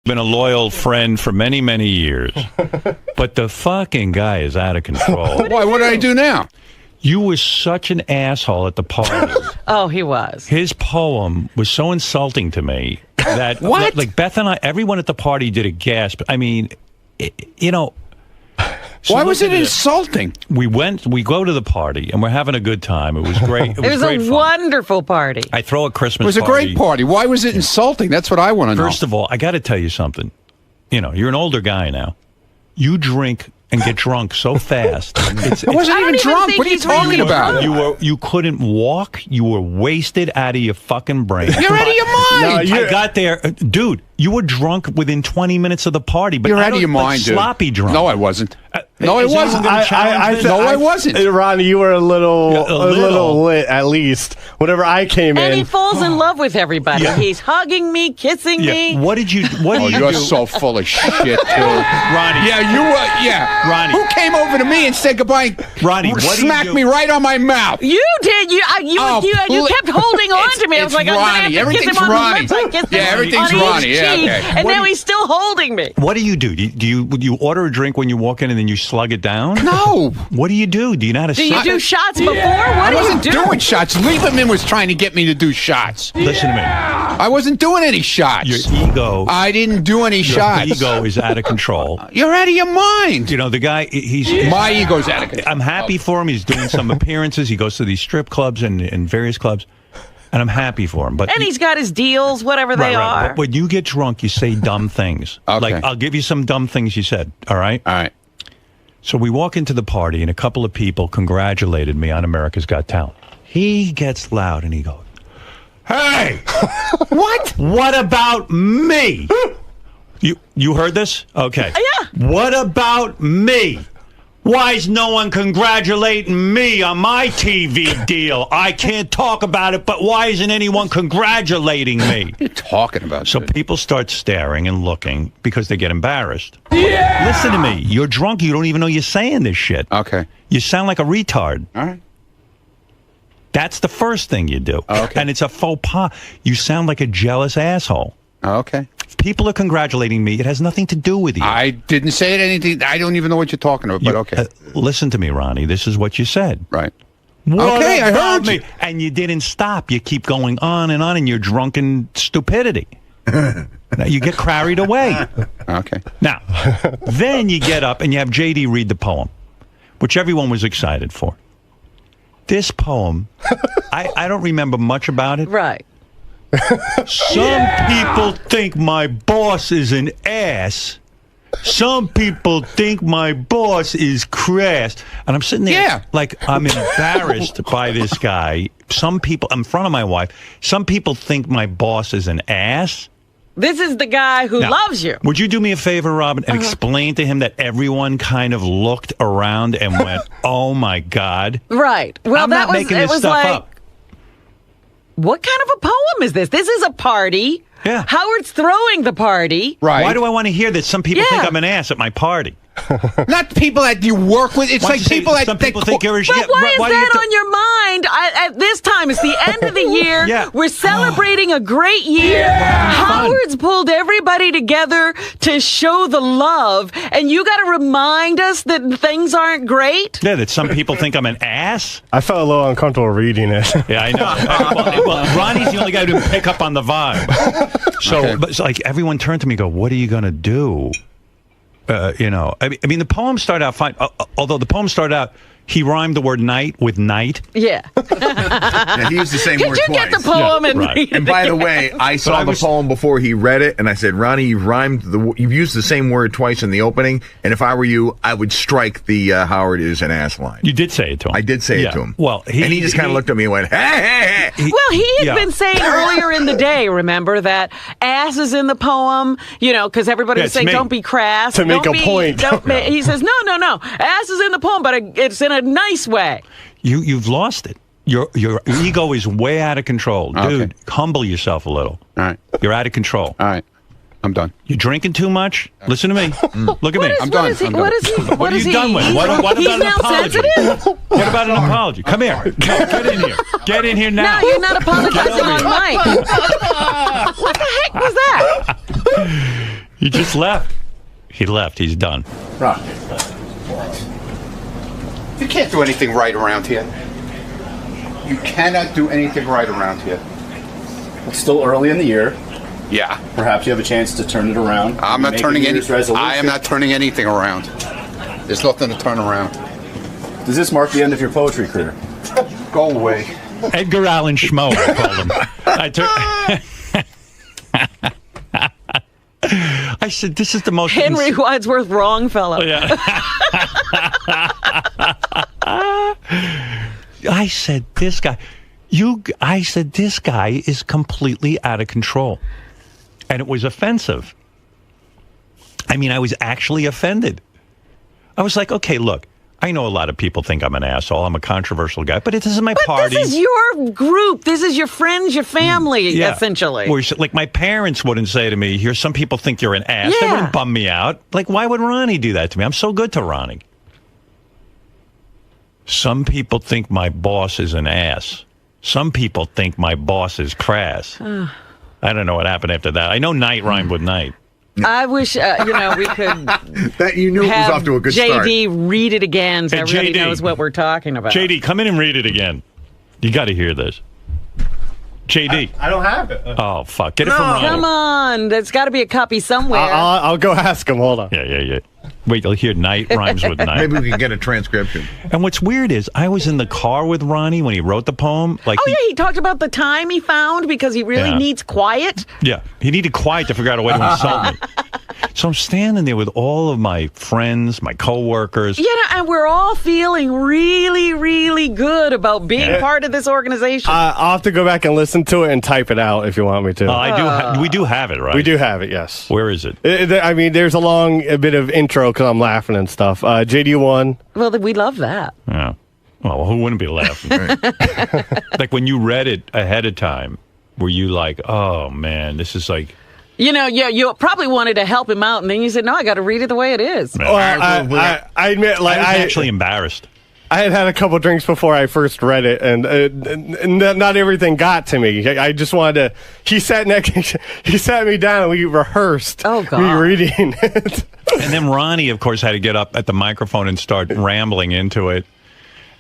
been a loyal friend for many, many years. But the fucking guy is out of control. Why? What did I do now? You were such an asshole at the party. Oh, he was. His poem was so insulting to me that What? Like Beth and I, everyone at the party did a gasp. I mean, you know. So Why was it listen to insulting? We go to the party and we're having a good time. It was great. It was great a fun. wonderful party. I throw a Christmas It was a party. great party. Why was it insulting? That's what I want to know. First of all, I got to tell you something. You know, you're an older guy now. You drink and get drunk so fast. I wasn't even drunk. What are you talking about? You couldn't walk. You were wasted out of your fucking brain. You're out of your mind. I got there, dude. You were drunk within 20 minutes of the party, but You're out of your mind, dude. Sloppy drunk. No, I wasn't. No, I wasn't. I wasn't. Ronnie, you were a little lit, at least. Whenever I came And in. he falls in love with everybody. Yeah. He's hugging me, kissing me. What did you do? You're so full of shit, too. Ronnie. Yeah, you were. Yeah. Ronnie. Who came over to me and said goodbye? Ronnie, what do you smacked do? me right on my mouth. You did. You kept holding on to me. I was like, I'm going to have to kiss Everything's him on Ronnie. the lips. I kissed him Everything's on each Ronnie. Yeah, cheek, okay. And now he's still holding me. What do? Do you order a drink when you walk in and then you slug it down? No. What do you do? Do you know how to Do you do shots before? What I do you wasn't do? doing shots. Lieberman was trying to get me to do shots. Listen to me. I wasn't doing any shots. Your ego. I didn't do any Your shots. ego is out of control. You're out of your mind. You know, the guy, My ego's out of control. I'm happy for him. He's doing some appearances. He goes to these strip clubs and various clubs. And I'm happy for him. But And he's got his deals, whatever they are. But when you get drunk, you say dumb things. Okay. Like, I'll give you some dumb things you said. All right? All right. So we walk into the party, and a couple of people congratulated me on America's Got Talent. He gets loud, and he goes, "Hey! What? What about me?" You heard this? Okay. Yeah. What about me? Why is no one congratulating me on my TV deal? I can't talk about it, but why isn't anyone congratulating me? What are you talking about? So dude? people start staring and looking because they get embarrassed. Yeah! Listen to me. You're drunk. You don't even know you're saying this shit. Okay. You sound like a retard. All right. That's the first thing you do. Okay. And it's a faux pas. You sound like a jealous asshole. Okay. If people are congratulating me, it has nothing to do with you. I didn't say anything. I don't even know what you're talking about, but okay. Listen to me, Ronnie. This is what you said. Right. What Okay, I about heard you. And you didn't stop. You keep going on in your drunken stupidity. Now you get carried away. Okay. Now, then you get up and you have JD read the poem, which everyone was excited for. This poem, I don't remember much about it. Right. Some people think my boss is an ass. Some people think my boss is crass. And I'm sitting there like I'm embarrassed by this guy. Some people, in front of my wife, some people think my boss is an ass. This is the guy who Now, loves you. Would you do me a favor, Robin, and explain to him that everyone kind of looked around and went, "Oh my God." Right. Well, I'm not making this stuff up. What kind of a poem is this? This is a party. Yeah. Howard's throwing the party. Right. Why do I want to hear that some people think Yeah. I'm an ass at my party? Not people that you work with. It's Why don't like you say people that some people think you're a But why is do you that have to- on your mind at this time? It's the end of the year. Yeah. We're celebrating a great year. Howard's pulled everybody together to show the love, and you got to remind us that things aren't great? Yeah, that some people think I'm an ass? I felt a little uncomfortable reading it. Yeah, I know. well, Ronnie's the only guy who didn't pick up on the vibe. So, but it's like everyone turned to me and go, "What are you going to do?" You know, I mean, the poem started out fine. Although the poem started out, he rhymed the word night with night. Yeah. Yeah, he used the same Could word you twice. get the poem and right. read it And by the again? way, I saw the poem before he read it, and I said, "Ronnie, you've used the same word twice in the opening, and if I were you, I would strike the Howard is an ass line." You did say it to him. I did say it to him. Well, and he just kind of looked at me and went, "Hey, hey, hey." Well, he had been saying earlier in the day, remember, that ass is in the poem, you know, because everybody was it's saying, me. don't be crass. To make don't a be, point. Don't he says, no. Ass is in the poem, but it's in a nice way. You've lost it. Your ego is way out of control. Dude, humble yourself a little. All right. You're out of control. All right. I'm done. You're drinking too much? Listen to me. Look at me. I'm done. What are you done with? What He's about an now apology? sensitive? What about an apology? Come here. No, get in here. Get in here now. No, you're not apologizing on mic. What the heck was that? He just left. He left. He's done. Ron, you can't do anything right around here. You cannot do anything right around here. It's still early in the year. Yeah. Perhaps you have a chance to turn it around. I'm not turning anything. I am not turning anything around. There's nothing to turn around. Does this mark the end of your poetry career? Go away. Edgar Allan Schmo, I called him. I said, this is the most... Henry Wadsworth Wrongfellow. Yeah. I said, this guy is completely out of control. And it was offensive. I mean, I was actually offended. I was like, okay, look, I know a lot of people think I'm an asshole. I'm a controversial guy, but this is my party. This is your group. This is your friends, your family, essentially. Like, my parents wouldn't say to me, here, some people think you're an ass. They wouldn't bum me out. Like, why would Ronnie do that to me? I'm so good to Ronnie. Some people think my boss is an ass. Some people think my boss is crass. I don't know what happened after that. I know night rhymed with night. I wish, we could that you knew it was off to a good start. JD read it again so everybody JD, knows what we're talking about. JD, come in and read it again. You got to hear this. JD. I don't have it. Oh, fuck. Get it from Ronnie. Come on. There's got to be a copy somewhere. I'll go ask him. Hold on. Yeah. Wait, you'll hear night rhymes with night. Maybe we can get a transcription. And what's weird is I was in the car with Ronnie when he wrote the poem. Like, he talked about the time he found because he really needs quiet. Yeah, he needed quiet to figure out a way to insult me. So I'm standing there with all of my friends, my coworkers. Yeah, and we're all feeling really, really good about being part of this organization. I'll have to go back and listen to it and type it out if you want me to. We do have it, right? We do have it, yes. Where is it? I mean, there's a bit of intro because I'm laughing and stuff. JD1. Well, we love that. Yeah. Well, who wouldn't be laughing? Like when you read it ahead of time, were you like, oh, man, this is like... you probably wanted to help him out, and then you said, no, I got to read it the way it is. Well, I admit, like, I was actually embarrassed. I had a couple drinks before I first read it, and not everything got to me. I just wanted to... He sat me down, and we rehearsed me reading it. And then Ronnie, of course, had to get up at the microphone and start rambling into it.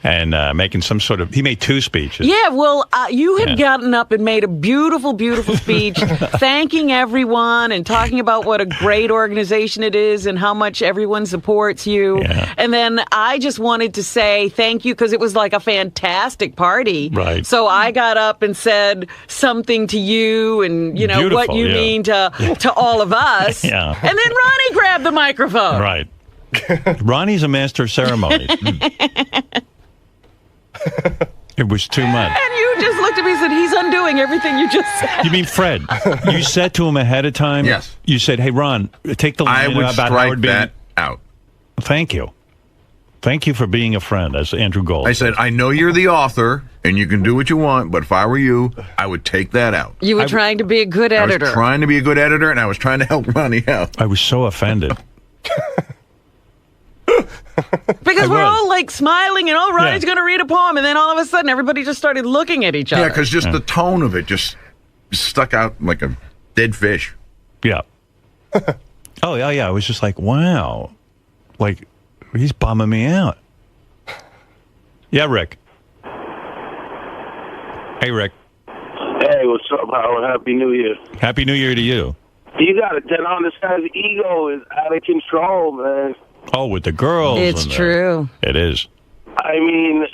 And making some sort of... He made 2 speeches. Yeah, well, you had gotten up and made a beautiful, beautiful speech thanking everyone and talking about what a great organization it is and how much everyone supports you. Yeah. And then I just wanted to say thank you because it was like a fantastic party. Right. So I got up and said something to you and, Beautiful, what you mean to all of us. Yeah. And then Ronnie grabbed the microphone. Right. Ronnie's a master of ceremonies. It was too much. And you just looked at me and said, he's undoing everything you just said. You mean Fred? You said to him ahead of time? Yes. You said, hey, Ron, take the line about Howard being... that out. Thank you. Thank you for being a friend, as Andrew Gold I said, I know you're the author, and you can do what you want, but if I were you, I would take that out. You were trying to be a good editor. I was trying to be a good editor, and I was trying to help Ronnie out. I was so offended. Because we're all like smiling and Ronnie's going to read a poem, and then all of a sudden everybody just started looking at each other. Yeah, because just the tone of it just stuck out like a dead fish. Yeah. Oh, yeah. I was just like, wow. Like, he's bumming me out. Yeah, Rick. Hey, Rick. Hey, what's up, Howard? Happy New Year. Happy New Year to you. You got to get on. This guy's ego is out of control, man. Oh, with the girls. It's true. It is. I mean,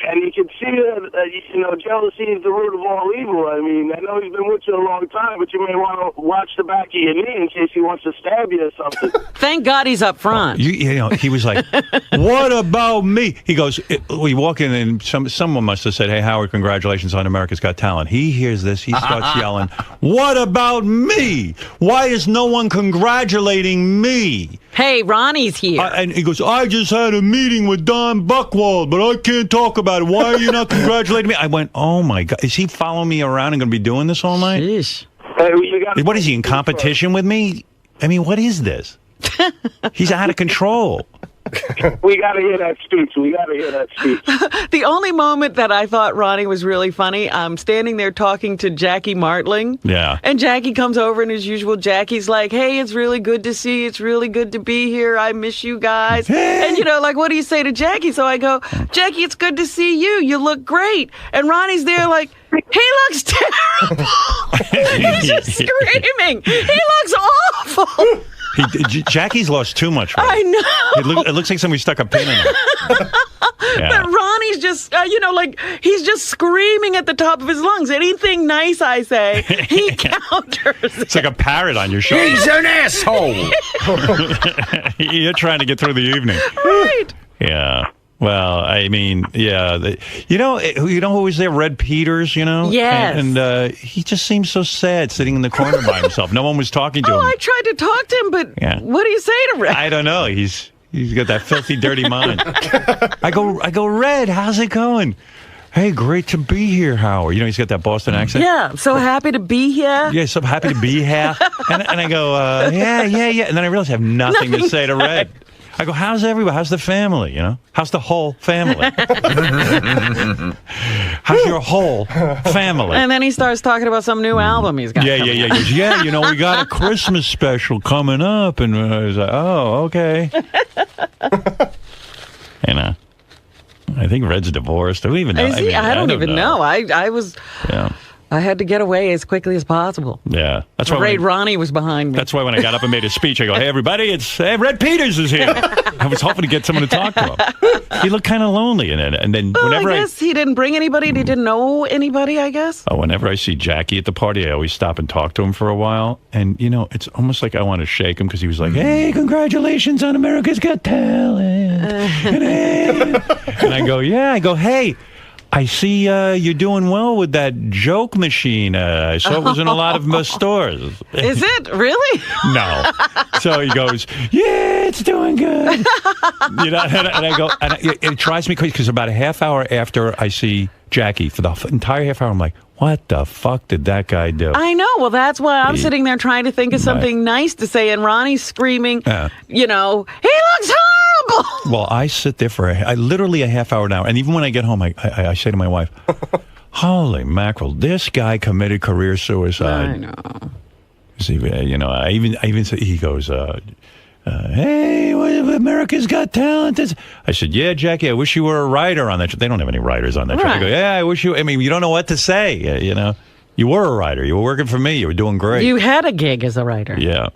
and you can see that, jealousy is the root of all evil. I mean, I know he's been with you a long time, but you may want to watch the back of your knee in case he wants to stab you or something. Thank God he's up front. He was like, what about me? He goes, we walk in and someone must have said, hey, Howard, congratulations on America's Got Talent. He hears this. He starts yelling, what about me? Why is no one congratulating me? Hey, Ronnie's here. And he goes, I just had a meeting with Don Buchwald, but I can't talk about it. Why are you not congratulating me? I went, oh, my God. Is he following me around and going to be doing this all night? Sheesh. Hey, what is he, in competition with me? I mean, what is this? He's out of control. We got to hear that speech. The only moment that I thought Ronnie was really funny, I'm standing there talking to Jackie Martling. Yeah. And Jackie comes over, and as usual, Jackie's like, hey, it's really good to see you. It's really good to be here. I miss you guys. And, like, what do you say to Jackie? So I go, Jackie, it's good to see you. You look great. And Ronnie's there like, he looks terrible. He's just screaming. He looks awful. Jackie's lost too much weight. I know. It looks like somebody stuck a pin in him. But Ronnie's just, he's just screaming at the top of his lungs. Anything nice I say, he counters. It's like a parrot on your shoulder. He's an asshole. You're trying to get through the evening. Right. Yeah. Well, I mean, yeah. You know who was there? Red Peters, Yes. And he just seemed so sad sitting in the corner by himself. No one was talking to him. I tried to talk to him, but what do you say to Red? I don't know. He's got that filthy, dirty mind. I go, Red, how's it going? Hey, great to be here, Howard. He's got that Boston accent. Yeah, so happy to be here. Yeah, so happy to be here. And I go, yeah. And then I realize I have nothing to say to Red. I go, how's everybody? How's the family? How's the whole family? How's your whole family? And then he starts talking about some new album he's got. Yeah. He goes, we got a Christmas special coming up. And I was like, oh, okay. I think Red's divorced. Do we even know? Is he? I don't even know. I was... Yeah. I had to get away as quickly as possible. Yeah. That's why Ronnie was behind me. That's why when I got up and made a speech, I go, hey, everybody, Red Peters is here. I was hoping to get someone to talk to him. He looked kind of lonely in it. And then whenever I guess he didn't bring anybody. He didn't know anybody, I guess. Oh, whenever I see Jackie at the party, I always stop and talk to him for a while. And, it's almost like I want to shake him because he was like, hey, congratulations on America's Got Talent. And I go, yeah. I go, hey. I see you're doing well with that joke machine. I saw it was in a lot of stores. Is it? Really? No. So he goes, yeah, it's doing good. And I go, and it drives me crazy because about a half hour after I see Jackie, for the entire half hour, I'm like, what the fuck did that guy do? I know. Well, that's why I'm sitting there trying to think of something nice to say, and Ronnie's screaming, he looks horrible. Well, I sit there for literally a half hour now, and even when I get home, I say to my wife, holy mackerel, this guy committed career suicide. I know. See, I even say, he goes, hey, America's Got Talent. I said, yeah, Jackie, I wish you were a writer on that show. They don't have any writers on that show. I go, yeah, I wish you, you don't know what to say, You were a writer. You were working for me. You were doing great. You had a gig as a writer. Yeah.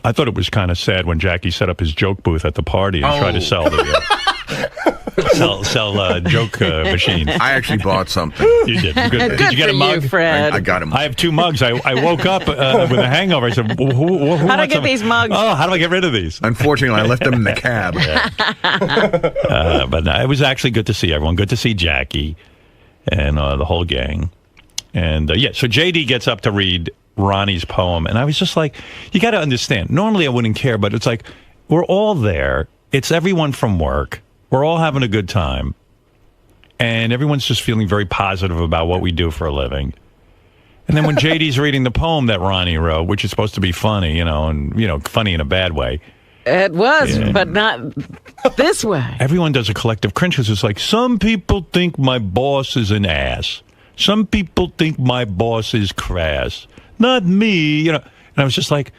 I thought it was kind of sad when Jackie set up his joke booth at the party and tried to sell the joke machine. I actually bought something. You did. Good. Did you get a mug? Fred. I got him. I have 2 mugs. I woke up with a hangover. I said, who how do I get these mugs? Oh, how do I get rid of these? Unfortunately, I left them in the cab. But it was actually good to see everyone. Good to see Jackie and the whole gang. And so JD gets up to read Ronnie's poem, and I was just like, you got to understand, normally I wouldn't care, but it's like, we're all there. It's everyone from work. We're all having a good time, and everyone's just feeling very positive about what we do for a living. And then when JD's reading the poem that Ronnie wrote, which is supposed to be funny, and funny in a bad way. It was, but not this way. Everyone does a collective cringe because it's like, some people think my boss is an ass. Some people think my boss is crass. Not me, And I was just like,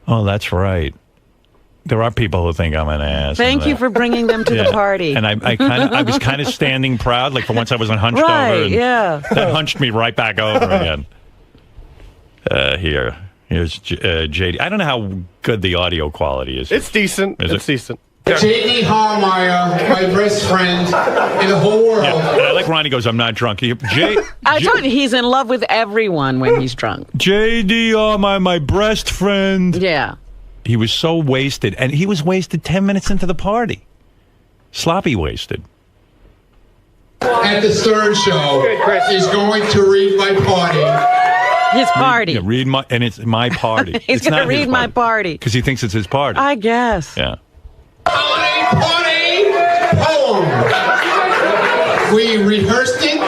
oh, that's right. There are people who think I'm an ass. Thank you for bringing them to the party. And I was kind of standing proud, like for once I wasn't hunched over. And that hunched me right back over again. Here's JD. I don't know how good the audio quality is. It's decent. It's decent. J.D. Hallmeyer, my best friend in the whole world. Yeah, and I like Ronnie goes, I'm not drunk. I told you, he's in love with everyone when he's drunk. J.D. Hallmeyer, my best friend. Yeah. He was so wasted. And he was wasted 10 minutes into the party. Sloppy wasted. At the Stern Show is going to read my party. His party. And it's my party. He's going to read my party. Because he thinks it's his party. I guess. Yeah. Party poem. We rehearsed it.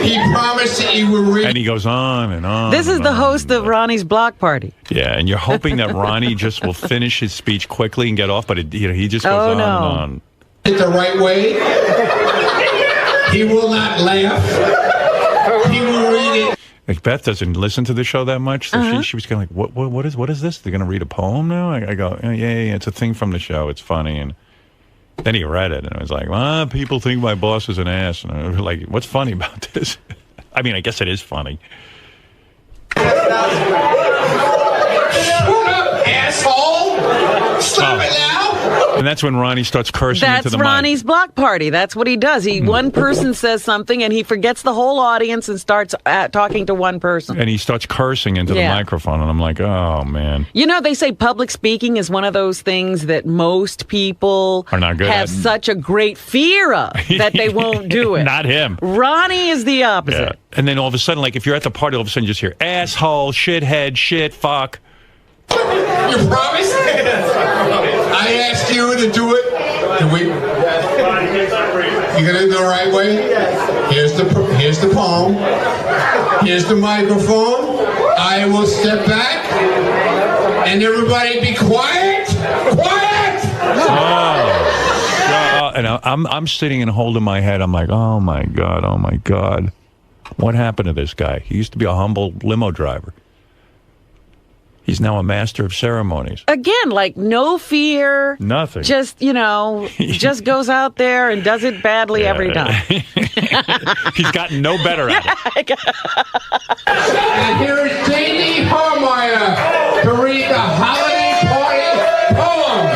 He promised promised that you would read. And he goes on and on. This is the host of Ronnie's block party. Yeah, and you're hoping that Ronnie just will finish his speech quickly and get off, but he just goes on and on. It the right way. He will not laugh. He will read it. Like Beth doesn't listen to the show that much, so she was kind of like, what is this? They're going to read a poem now? I go, yeah, it's a thing from the show. It's funny. And then he read it, and I was like, people think my boss is an ass. And I was like, what's funny about this? I mean, I guess it is funny. Shut up, asshole! Stop it now! And that's when Ronnie starts cursing into the mic. That's Ronnie's block party. That's what he does. One person says something, and he forgets the whole audience and starts talking to one person. And he starts cursing into the microphone, and I'm like, oh, man. You know, they say public speaking is one of those things that most people are not good have such a great fear of that they won't do it. Not him. Ronnie is the opposite. Yeah. And then all of a sudden, like, if you're at the party, all of a sudden you just hear, asshole, shithead, shit, fuck. You promised? I asked you to do it. You gonna do it the right way? Here's the poem. Here's the microphone. I will step back, and everybody be quiet. Quiet. And I'm sitting and holding my head. I'm like, oh my god, what happened to this guy? He used to be a humble limo driver. He's now a master of ceremonies. Again, like no fear. Nothing. Just, just goes out there and does it badly every time. He's gotten no better at it. And here is J.D. Harmeyer to read the holiday party poem.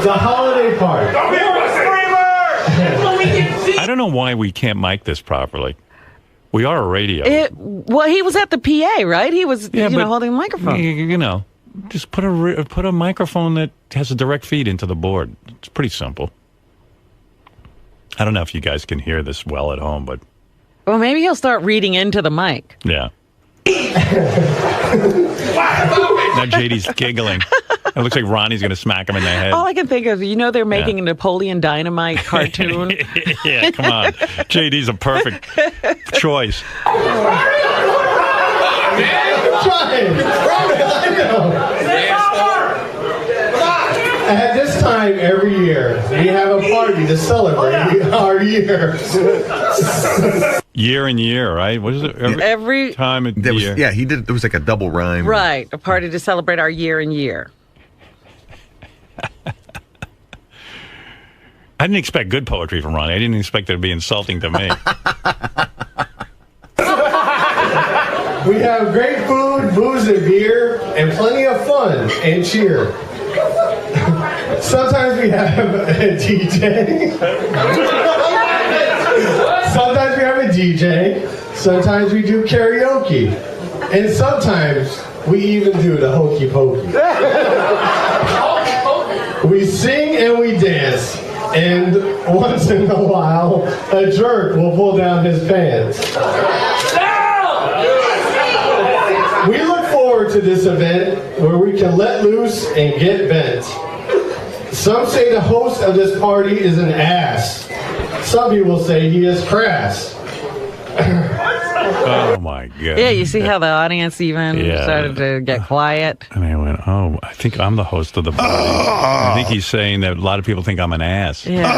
The holiday party. I don't know why we can't mic this properly. We are a radio. Well, he was at the PA, right? He was, holding a microphone. Just put a microphone that has a direct feed into the board. It's pretty simple. I don't know if you guys can hear this well at home, but... Well, maybe he'll start reading into the mic. Yeah. Now JD's giggling. It looks like Ronnie's going to smack him in the head. All I can think of, they're making a Napoleon Dynamite cartoon. Yeah, come on. JD's a perfect choice. At this time every year, we have a party to celebrate our year. Year and year, right? What is it? Every time of the year. Yeah, he did. It was like a double rhyme. Right, a party to celebrate our year and year. I didn't expect good poetry from Ronnie. I didn't expect it to be insulting to me. We have great food, booze, and beer, and plenty of fun and cheer. Sometimes we have a DJ. Sometimes we have a DJ. Sometimes we do karaoke. And sometimes we even do the hokey pokey. We sing and we dance. And once in a while, a jerk will pull down his pants. We look forward to this event where we can let loose and get bent. Some say the host of this party is an ass. Some people say he is crass. Oh my God. Yeah, you see how the audience even started to get quiet? And I went, I think I'm the host of the party. I think he's saying that a lot of people think I'm an ass. Yeah.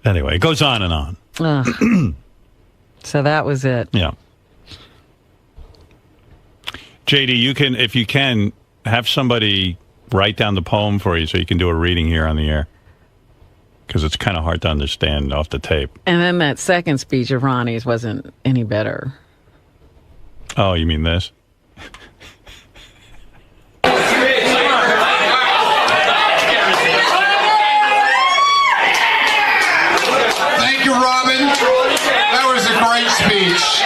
Anyway, it goes on and on. So that was it. Yeah. JD, you can, if you can, have somebody write down the poem for you so you can do a reading here on the air. Because it's kind of hard to understand off the tape. And then that second speech of Ronnie's wasn't any better. Oh, you mean this? Thank you, Robin. That was a great speech.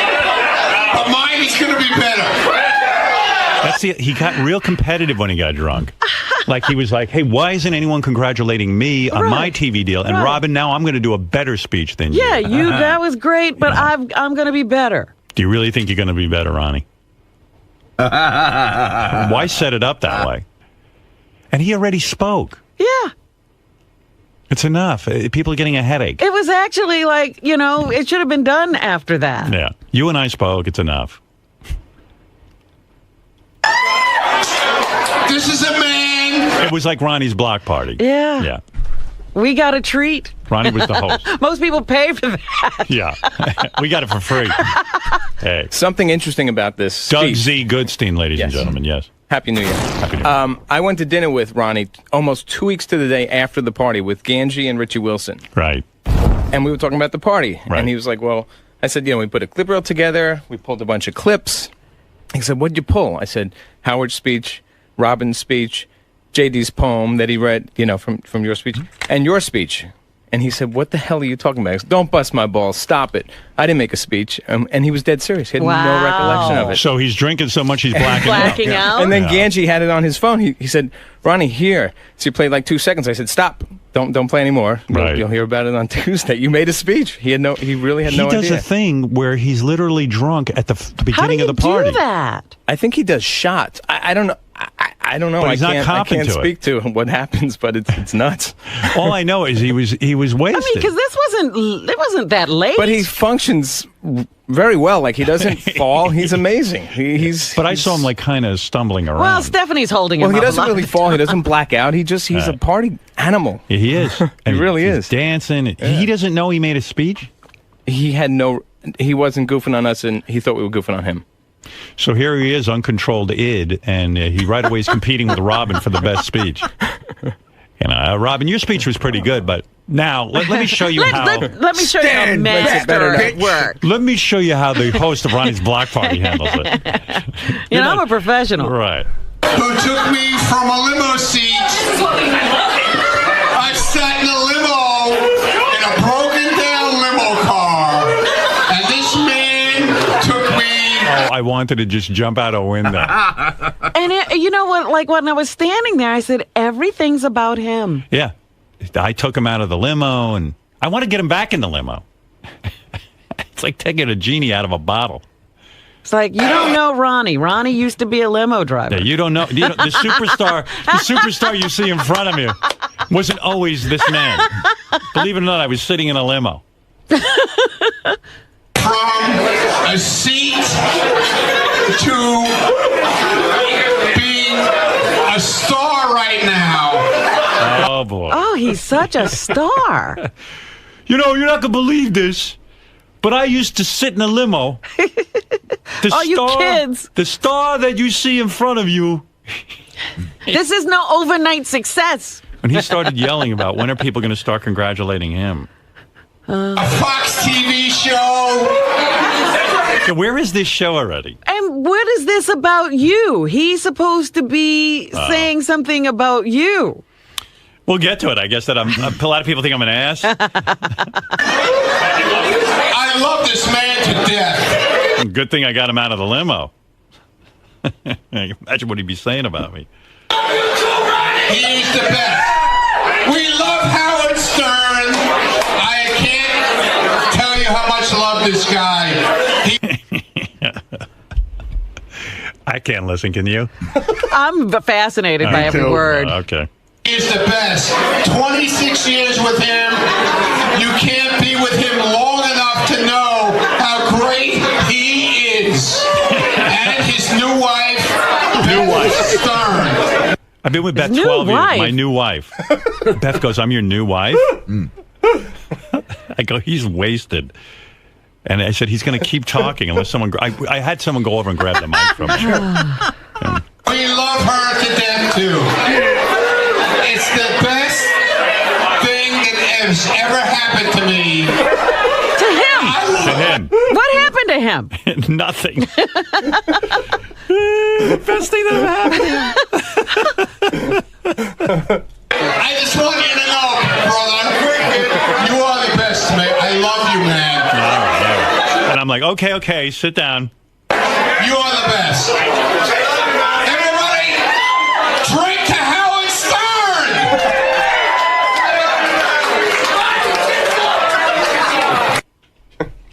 But mine is going to be better. He got real competitive when he got drunk. Like he was like, hey, why isn't anyone congratulating me on my TV deal? And Robin, now I'm going to do a better speech than you. Yeah, that was great, but I'm going to be better. Do you really think you're going to be better, Ronnie? Why set it up that way? And he already spoke. Yeah. It's enough. People are getting a headache. It was actually like, it should have been done after that. Yeah. You and I spoke. It's enough. This is a man. It was like Ronnie's block party. Yeah. Yeah. We got a treat. Ronnie was the host. Most people pay for that. Yeah. We got it for free. Hey. Something interesting about this Doug speech. Z. Goodstein, ladies and gentlemen. Yes. Happy New Year. Happy New Year. I went to dinner with Ronnie almost 2 weeks to the day after the party with Ganji and Richie Wilson. Right. And we were talking about the party. Right. And he was like, well, I said, we put a clip reel together. We pulled a bunch of clips. He said, what'd you pull? I said, Howard's speech, Robin's speech, JD's poem that he read, from your speech, and your speech. And he said, what the hell are you talking about? I said, don't bust my balls. Stop it. I didn't make a speech. And he was dead serious. He had no recollection of it. So he's drinking so much he's blacking out. And then Ganji had it on his phone. He said, Ronnie, here. So he played like 2 seconds. I said, stop. Don't play anymore. Right. You'll hear about it on Tuesday. You made a speech. He really had no idea. He does a thing where he's literally drunk at the beginning of the party. How do you do that? I think he does shots. I don't know. I don't know. But he's not I can't to speak to what happens, but it's nuts. All I know is he was wasted. I mean, because it wasn't that late. But he functions very well. Like, he doesn't fall. He's amazing. But I saw him like kind of stumbling around. Well, Stephanie's holding him Well, he up doesn't a lot. really fall. He doesn't black out. He's a party animal. He is. He really he's is. Dancing. Yeah. He doesn't know he made a speech? He wasn't goofing on us, and he thought we were goofing on him. So here he is, uncontrolled id, and he right away is competing with Robin for the best speech. Robin, your speech was pretty good, but now let me show you how. Let me show you how master at work. Let me show you how the host of Ronnie's Block Party handles it. I'm a professional. Right. Who took me from a limo seat. I sat in a limo, in a broken down limo car, and this man took me. Oh, I wanted to just jump out a window. And you know what? Like, when I was standing there, I said, everything's about him. Yeah. I took him out of the limo, and I want to get him back in the limo. It's like taking a genie out of a bottle. It's like, you don't know Ronnie. Ronnie used to be a limo driver. Yeah, you don't know. The superstar you see in front of you wasn't always this man. Believe it or not, I was sitting in a limo. From a seat to being a star right now. Oh, boy. Oh, he's such a star. You're not going to believe this, but I used to sit in a limo. You kids. The star that you see in front of you. This is no overnight success. When he started yelling about when are people going to start congratulating him. A Fox TV show. So where is this show already? And what is this about you? He's supposed to be saying something about you. We'll get to it. I guess that a lot of people think I'm an ass. I love this man to death. Good thing I got him out of the limo. Imagine what he'd be saying about me. He's the best. We love Howard Stern. I can't tell you how much I love this guy. I can't listen. Can you? I'm fascinated by every word. Okay. He's the best. 26 years with him. You can't be with him long enough to know how great he is. And his new wife, Stern. I've been with Beth 12 years. My new wife. Beth goes, I'm your new wife? I go, he's wasted. And I said, he's going to keep talking unless someone... I had someone go over and grab the mic from him. We love her to death, too. It's the best thing that has ever happened to me. To him. What happened to him? Nothing. Best thing that ever happened. I just want you to know, brother, you are the best, man. I love you, man. All right. And I'm like, okay, sit down. You are the best. Everybody, drink to Howard Stern!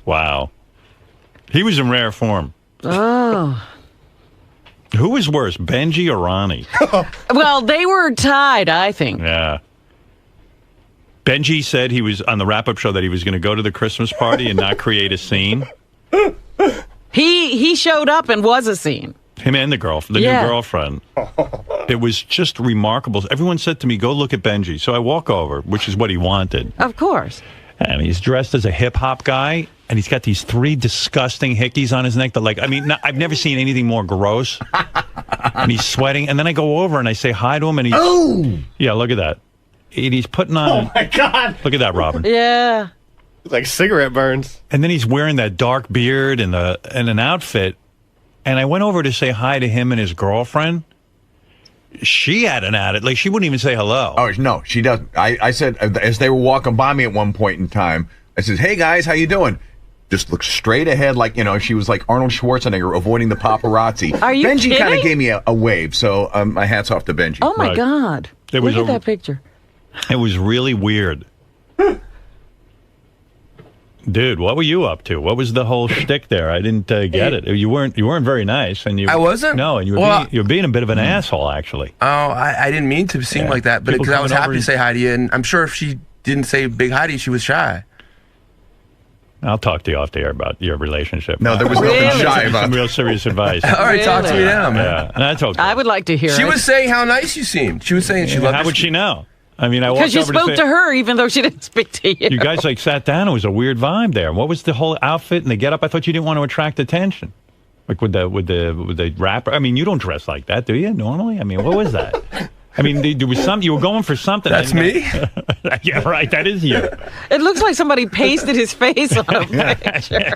Wow. He was in rare form. Oh. Who was worse, Benji or Ronnie? Well, they were tied, I think. Yeah. Benji said he was on the wrap-up show that he was going to go to the Christmas party and not create a scene. He showed up and was a scene. Him and the girlfriend, new girlfriend. It was just remarkable. Everyone said to me, go look at Benji. So I walk over, which is what he wanted. Of course. And he's dressed as a hip-hop guy, and he's got these 3 disgusting hickeys on his neck that, like, I mean, I've never seen anything more gross. And he's sweating. And then I go over and I say hi to him, and he's... Oh! Yeah, look at that. And he's putting on... Oh, my God. Look at that, Robin. Yeah. It's like cigarette burns. And then he's wearing that dark beard and an outfit. And I went over to say hi to him and his girlfriend. She had an attitude. Like, she wouldn't even say hello. Oh, no, she doesn't. I said, as they were walking by me at one point in time, I said, hey, guys, how you doing? Just looked straight ahead like, you know, she was like Arnold Schwarzenegger avoiding the paparazzi. Are you Benji kind kidding? of gave me a wave, so my hat's off to Benji. Oh, my God. Look at that picture. It was really weird. Dude, what were you up to? What was the whole shtick there? I didn't get it. You weren't very nice, and you. I wasn't. No, and you were being a bit of an asshole, actually. Oh, I didn't mean to seem like that, but People because I was coming happy over to say hi to you, and I'm sure if she didn't say big hi to you, she was shy. I'll talk to you off the air about your relationship. No, there was nothing shy about. Some real serious advice. All right, talk to me now, man. Yeah, that's okay. I would like to hear it. She was saying how nice you seemed. She was saying she loved. How would she know? I mean, I walked Because you over spoke say, to her even though she didn't speak to you. You guys like sat down. It was a weird vibe there. What was the whole outfit and the getup? I thought you didn't want to attract attention, like with the rapper. I mean, you don't dress like that, do you? Normally, I mean, what was that? I mean, there was something. You were going for something. That's me. Yeah, right. That is you. It looks like somebody pasted his face on a picture.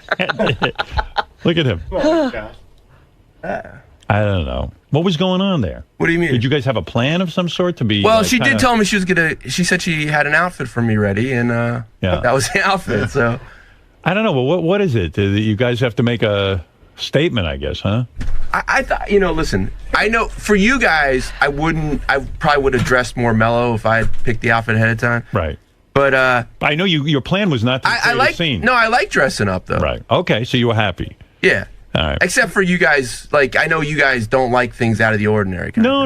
Look at him. Oh, my God. I don't know. What was going on there? What do you mean? Did you guys have a plan of some sort to be? Well, she did tell me she was gonna. She said she had an outfit for me ready, and that was the outfit. So I don't know. But what is it? You guys have to make a statement, I guess, huh? I thought, listen. I know for you guys, I probably would have dressed more mellow if I had picked the outfit ahead of time. Right. But I know your plan was not to create a scene. No, I like dressing up though. Right. Okay. So you were happy. Yeah. All right. Except for you guys, like, I know you guys don't like things out of the ordinary. No.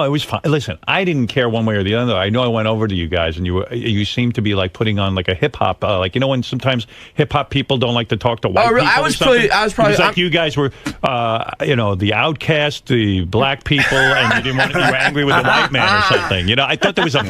It was fine. Listen, I didn't care one way or the other. I know I went over to you guys, and you seemed to be like putting on like a hip hop, like when sometimes hip hop people don't like to talk to white people. I was probably. It was like you guys were, the outcast, the black people, and you were angry with the white man or something. I thought there was a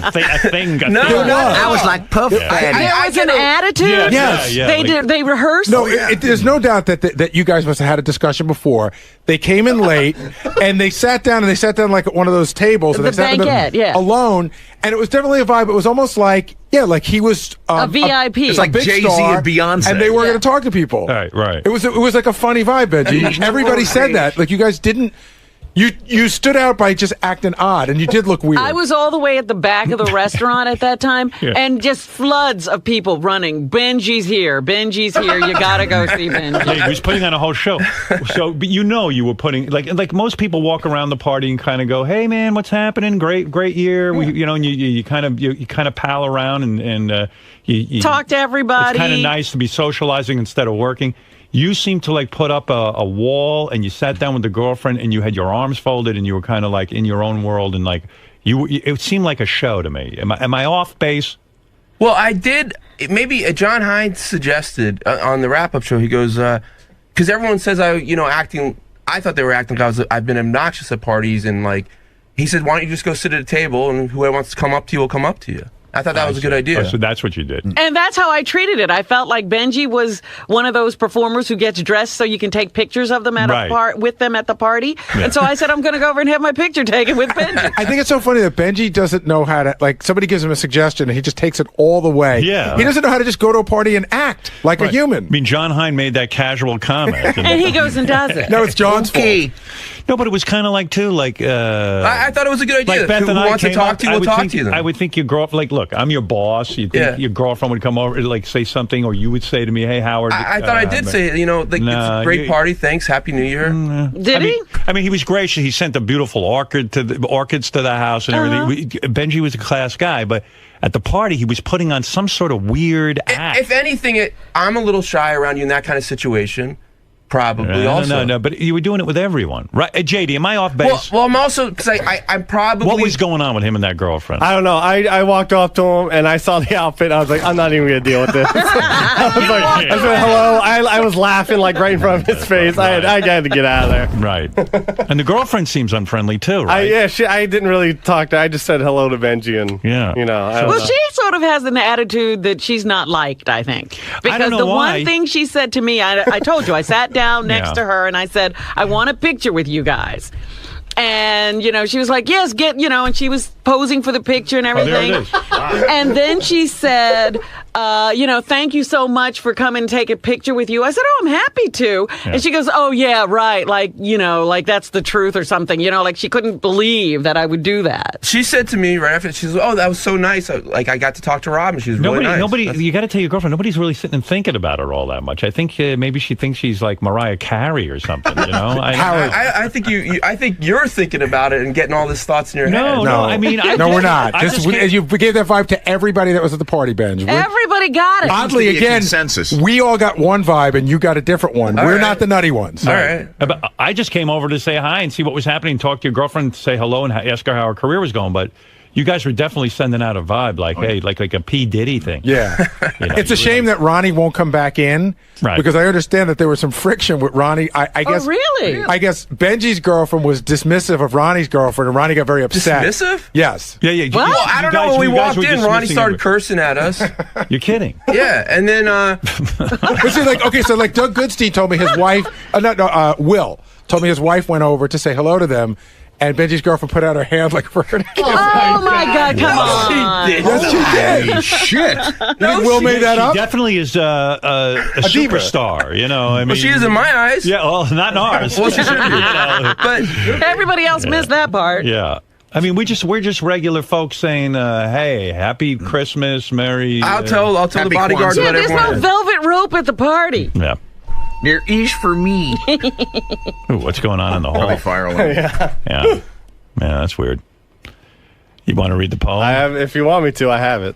thing. No, I was like Puff Daddy. There was an attitude. Yes. They rehearsed. No, there's no doubt that you guys must have had a discussion before. They came in late and they sat down like at one of those tables and The they sat banquette, alone, and it was definitely a vibe. It was almost like like he was a VIP. It's like Jay-Z and Beyonce, and they were going to talk to people. Right. It was like a funny vibe, Benji. Everybody said that. Like you guys didn't. You stood out by just acting odd, and you did look weird. I was all the way at the back of the restaurant at that time, and just floods of people running. Benji's here. You gotta go see Benji. Yeah, he was putting on a whole show. So, but you were putting like most people walk around the party and kind of go, "Hey, man, what's happening? Great year." Yeah. And you kind of pal around and you talk to everybody. It's kind of nice to be socializing instead of working. You seemed to like put up a wall, and you sat down with the girlfriend, and you had your arms folded, and you were kind of like in your own world, and like it seemed like a show to me. Am I off base? Well, I did. Maybe John Hines suggested on the wrap-up show. He goes, because everyone says acting. I thought they were acting because I've been obnoxious at parties, and like he said, why don't you just go sit at a table, and whoever wants to come up to you will come up to you. I thought that was a good idea. Oh, so that's what you did. And that's how I treated it. I felt like Benji was one of those performers who gets dressed so you can take pictures of them with them at the party. Yeah. And so I said, I'm going to go over and have my picture taken with Benji. I think it's so funny that Benji doesn't know how to, like, somebody gives him a suggestion and he just takes it all the way. Yeah. He doesn't know how to just go to a party and act like a human. I mean, John Hine made that casual comment. And he goes and does it. No, it's John's fault. No, but it was kind of like, too, like... I thought it was a good idea. Like Beth who and wants to talk to you, we'll talk to you then. I would think your girlfriend... Like, look, I'm your boss. You think your girlfriend would come over, like, say something, or you would say to me, hey, Howard... I thought I did say, it's a great party, thanks, Happy New Year. Did he? I mean, he was gracious. He sent a beautiful orchids to the house and everything. Benji was a class guy, but... At the party, he was putting on some sort of weird act. If anything, I'm a little shy around you in that kind of situation. probably also. No, but you were doing it with everyone, right? JD, am I off base? Well, I'm also because I'm probably. What was going on with him and that girlfriend? I don't know. I walked up to him and I saw the outfit. I was like, I'm not even gonna deal with this. I said hello. I was laughing like right in front of his face. Right. I had to get out of there. Right. And the girlfriend seems unfriendly too, right? I didn't really talk to her. I just said hello to Benji and She sort of has an attitude that she's not liked, I think. Because I don't know the why. one thing she said to me, I told you, I sat down next to her and I said, I want a picture with you guys. And, she was like, yes, and she was posing for the picture and everything. There it is. Wow. And then she said, thank you so much for coming and take a picture with you. I said, I'm happy to. Yeah. And she goes, oh, yeah, right. Like that's the truth or something. Like she couldn't believe that I would do that. She said to me right after, she said, oh, that was so nice. I got to talk to Rob and she was really nice. You got to tell your girlfriend, nobody's really sitting and thinking about her all that much. I think maybe she thinks she's like Mariah Carey or something, I think I think you're thinking about it and getting all these thoughts in your head. No, I mean, we're not. We gave that vibe to everybody that was at the party, Benj. Everybody got it. Oddly, again, consensus. We all got one vibe, and you got a different one. We're not the nutty ones. All right. But I just came over to say hi and see what was happening, talk to your girlfriend, say hello, and ask her how her career was going. But you guys were definitely sending out a vibe, like, hey, like a P. Diddy thing. Yeah. It's a shame that Ronnie won't come back in. Right. Because I understand that there was some friction with Ronnie. I guess. Oh, really? I guess Benji's girlfriend was dismissive of Ronnie's girlfriend, and Ronnie got very upset. Dismissive? Yes. Yeah. Well, I don't know. When we walked in, Ronnie started cursing at us. You're kidding. Yeah, and then. But see, so Doug Goodstein told me his wife, Will, told me his wife went over to say hello to them. And Benji's girlfriend put out her hand like for her to kiss. Oh, my God, come on. Yes, she did. Hey, shit. You think Will made that up? She definitely is a superstar, I mean, well, she is in my eyes. Yeah, well, not in ours. Well, she should be. But everybody else missed that part. Yeah. I mean, we're just regular folks saying, hey, happy Christmas, Merry... I'll tell the bodyguards about there's everyone. no velvet rope at the party. Yeah. There is for me. Ooh, what's going on in the hall? Probably fire alarm. Yeah, that's weird. You want to read the poem? If you want me to, I have it.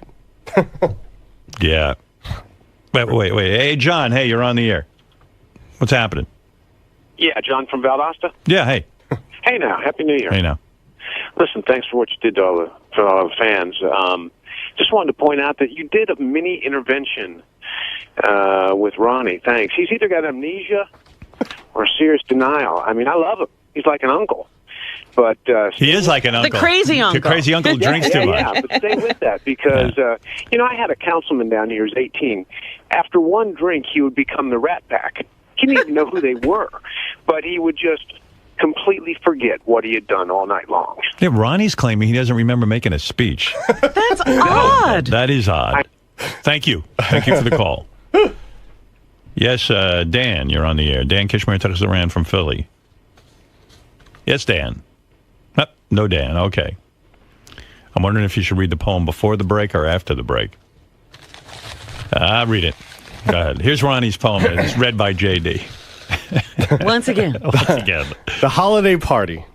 Yeah. Wait. Hey, John. Hey, you're on the air. What's happening? Yeah, John from Valdosta. Yeah. Hey. Hey now. Happy New Year. Hey now. Listen, thanks for what you did to all the fans. Just wanted to point out that you did a mini intervention with Ronnie. Thanks. He's either got amnesia or serious denial. I mean, I love him. He's like an uncle. But he is like an uncle. The crazy uncle. The crazy uncle drinks too much. Yeah, but stay with that because, I had a councilman down here who's 18. After one drink, he would become the Rat Pack. He didn't even know who they were. But he would just completely forget what he had done all night long. Yeah, Ronnie's claiming he doesn't remember making a speech. That's odd. That is odd. Thank you. Thank you for the call. Yes, Dan, you're on the air. Dan Kishmer, Texas Ran from Philly. Yes, Dan. No, Dan. Okay. I'm wondering if you should read the poem before the break or after the break. Read it. Go ahead. Here's Ronnie's poem. It's read by JD. Once again. The holiday party.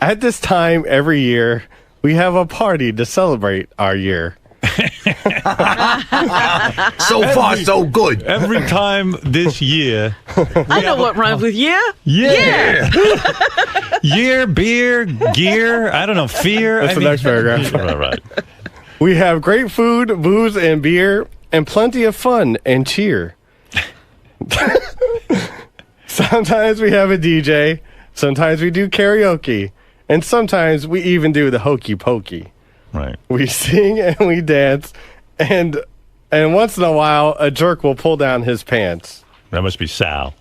At this time every year, we have a party to celebrate our year. So far, so good. Every time this year. I know what rhymes with year. Yeah. Year, beer, gear, I don't know, fear. That's the next paragraph. Right. We have great food, booze, and beer, and plenty of fun and cheer. Sometimes we have a DJ, sometimes we do karaoke, and sometimes we even do the hokey pokey. Right. We sing and we dance, and once in a while, a jerk will pull down his pants. That must be Sal.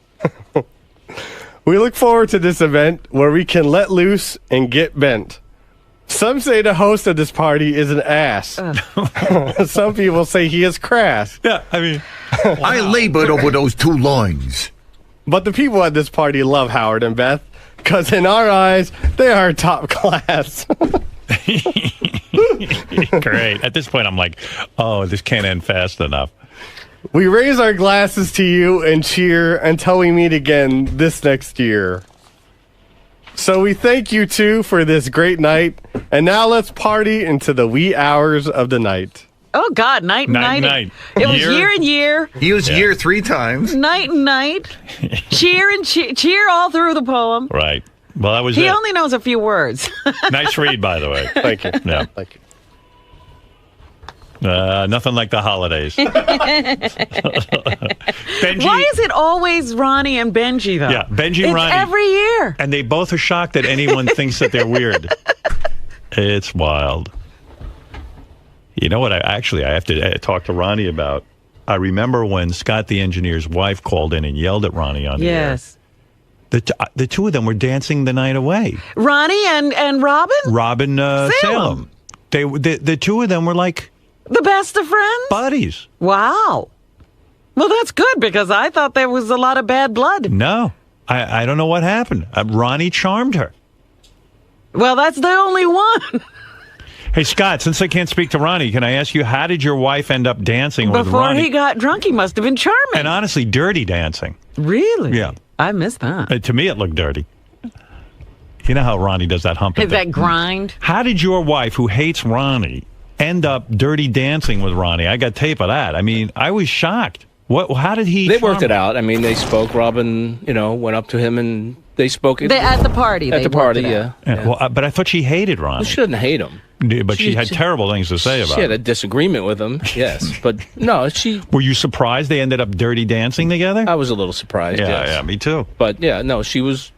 We look forward to this event where we can let loose and get bent. Some say the host of this party is an ass. Some people say he is crass. Yeah, I mean... I labored over those two lines. But the people at this party love Howard and Beth, because in our eyes, they are top class. Great. At this point, I'm like, oh, this can't end fast enough. We raise our glasses to you and cheer until we meet again this next year. So we thank you, too, for this great night. And now let's party into the wee hours of the night. Oh, God, night and night. It was year and year. He was year 3 times. Night and night. Cheer and cheer all through the poem. Right. Well, that was He it. only knows a few words. Nice read, by the way. Thank you. Yeah. Thank you. Nothing like the holidays. Benji, Why is it always Ronnie and Benji, though? Yeah, Benji and it's Ronnie. every year. And they both are shocked that anyone thinks that they're weird. It's wild. You know what? I have to talk to Ronnie about. I remember when Scott the engineer's wife called in and yelled at Ronnie on the air. Yes. The two of them were dancing the night away. Ronnie and Robin? Robin Salem. The two of them were like the best of friends? Buddies. Wow. Well, that's good because I thought there was a lot of bad blood. No. I don't know what happened. Ronnie charmed her. Well, that's the only one. Hey, Scott, since I can't speak to Ronnie, can I ask you, how did your wife end up dancing with Ronnie? Before he got drunk, he must have been charming. And honestly, dirty dancing. Really? Yeah. I missed that. To me, it looked dirty. You know how Ronnie does that humping That grind. How did your wife, who hates Ronnie, end up dirty dancing with Ronnie? I got tape of that. I mean, I was shocked. How did he? They worked it out. I mean, they spoke. Robin, went up to him and they spoke. At the party. At the party, yeah. Well, but I thought she hated Ronnie. Well, she didn't hate him. But she had terrible things to say about him. She had a disagreement with him, yes. But no, she... Were you surprised they ended up dirty dancing together? I was a little surprised, yes. Yeah, me too. But yeah, no, she was,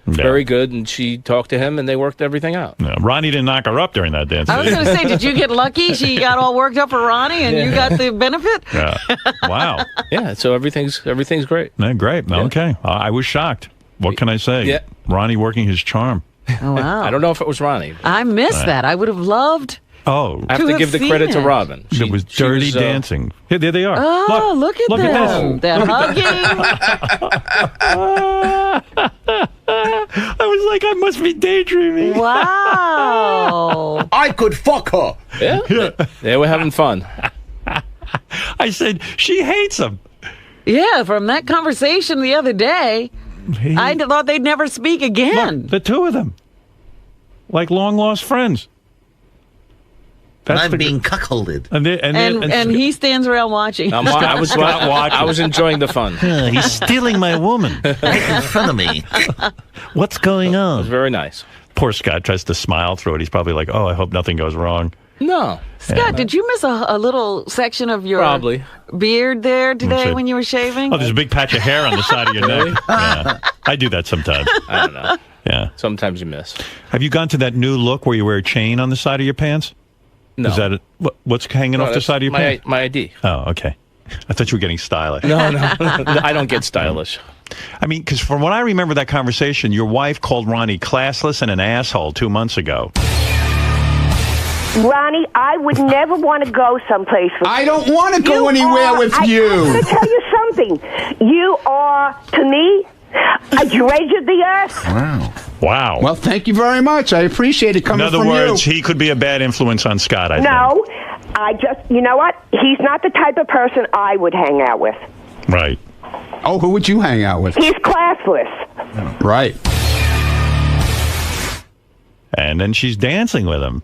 very good, and she talked to him, and they worked everything out. Yeah, Ronnie didn't knock her up during that dance. I was going to say, did you get lucky? She got all worked up for Ronnie, and you got the benefit? Yeah. Wow. Yeah, so everything's great. Yeah, great. Yeah. Okay. I was shocked. What can I say? Yeah. Ronnie working his charm. Oh, wow. I don't know if it was Ronnie. I missed that. I would have loved... Oh, I have to give the credit to Robin. It was dirty dancing. Here, there they are. Oh, look at them. They're hugging. I was like, I must be daydreaming. Wow. I could fuck her. Yeah. They were having fun. I said, she hates him. Yeah, from that conversation the other day, I thought they'd never speak again. Look, the two of them. Like long lost friends. I'm being cuckolded. And he stands around watching. I was enjoying the fun. He's stealing my woman right in front of me. What's going on? It was very nice. Poor Scott tries to smile through it. He's probably like, oh, I hope nothing goes wrong. No. Scott, did you miss a little section of your beard there today when you were shaving? Oh, there's a big patch of hair on the side of your neck. Yeah. I do that sometimes. I don't know. Yeah. Sometimes you miss. Have you gone to that new look where you wear a chain on the side of your pants? No. Is that what's hanging off the side of your pants? My ID. Oh, okay. I thought you were getting stylish. No. I don't get stylish. I mean, because from what I remember that conversation, your wife called Ronnie classless and an asshole 2 months ago. Ronnie, I would never want to go someplace with you. I don't want to go anywhere with you. I'm going to tell you something. You are, to me, a dredge of the earth. Wow. Well, thank you very much. I appreciate it coming from you. In other words, he could be a bad influence on Scott, I think. No, you know what? He's not the type of person I would hang out with. Right. Oh, who would you hang out with? He's classless. Right. And then she's dancing with him.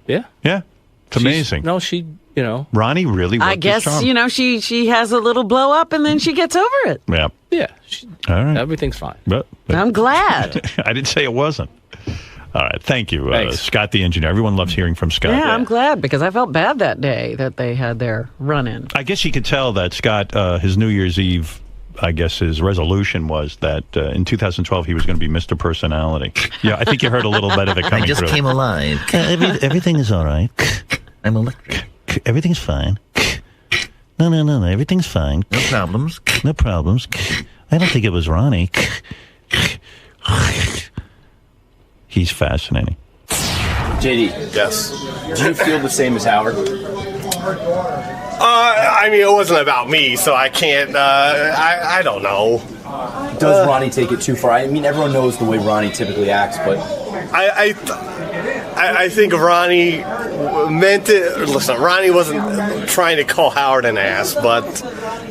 Yeah. Yeah. It's amazing. Ronnie really worked I guess, his charm. she has a little blow up and then she gets over it. Yeah. Yeah. All right. Everything's fine. But I'm glad. I didn't say it wasn't. All right. Thank you, Thanks. Scott the engineer. Everyone loves hearing from Scott. Yeah, I'm glad because I felt bad that day that they had their run-in. I guess you could tell that Scott, his New Year's Eve, I guess his resolution was that in 2012 he was going to be Mr. Personality. Yeah, I think you heard a little bit of it coming I just through. came alive. Everything is all right. I'm electric. Everything's fine. No. Everything's fine. No problems. No problems. I don't think it was Ronnie. He's fascinating. JD. Yes. Do you feel the same as Howard? I mean, it wasn't about me, so I can't. I don't know. Does Ronnie take it too far? I mean, everyone knows the way Ronnie typically acts, but I think Ronnie meant it. Listen, Ronnie wasn't trying to call Howard an ass, but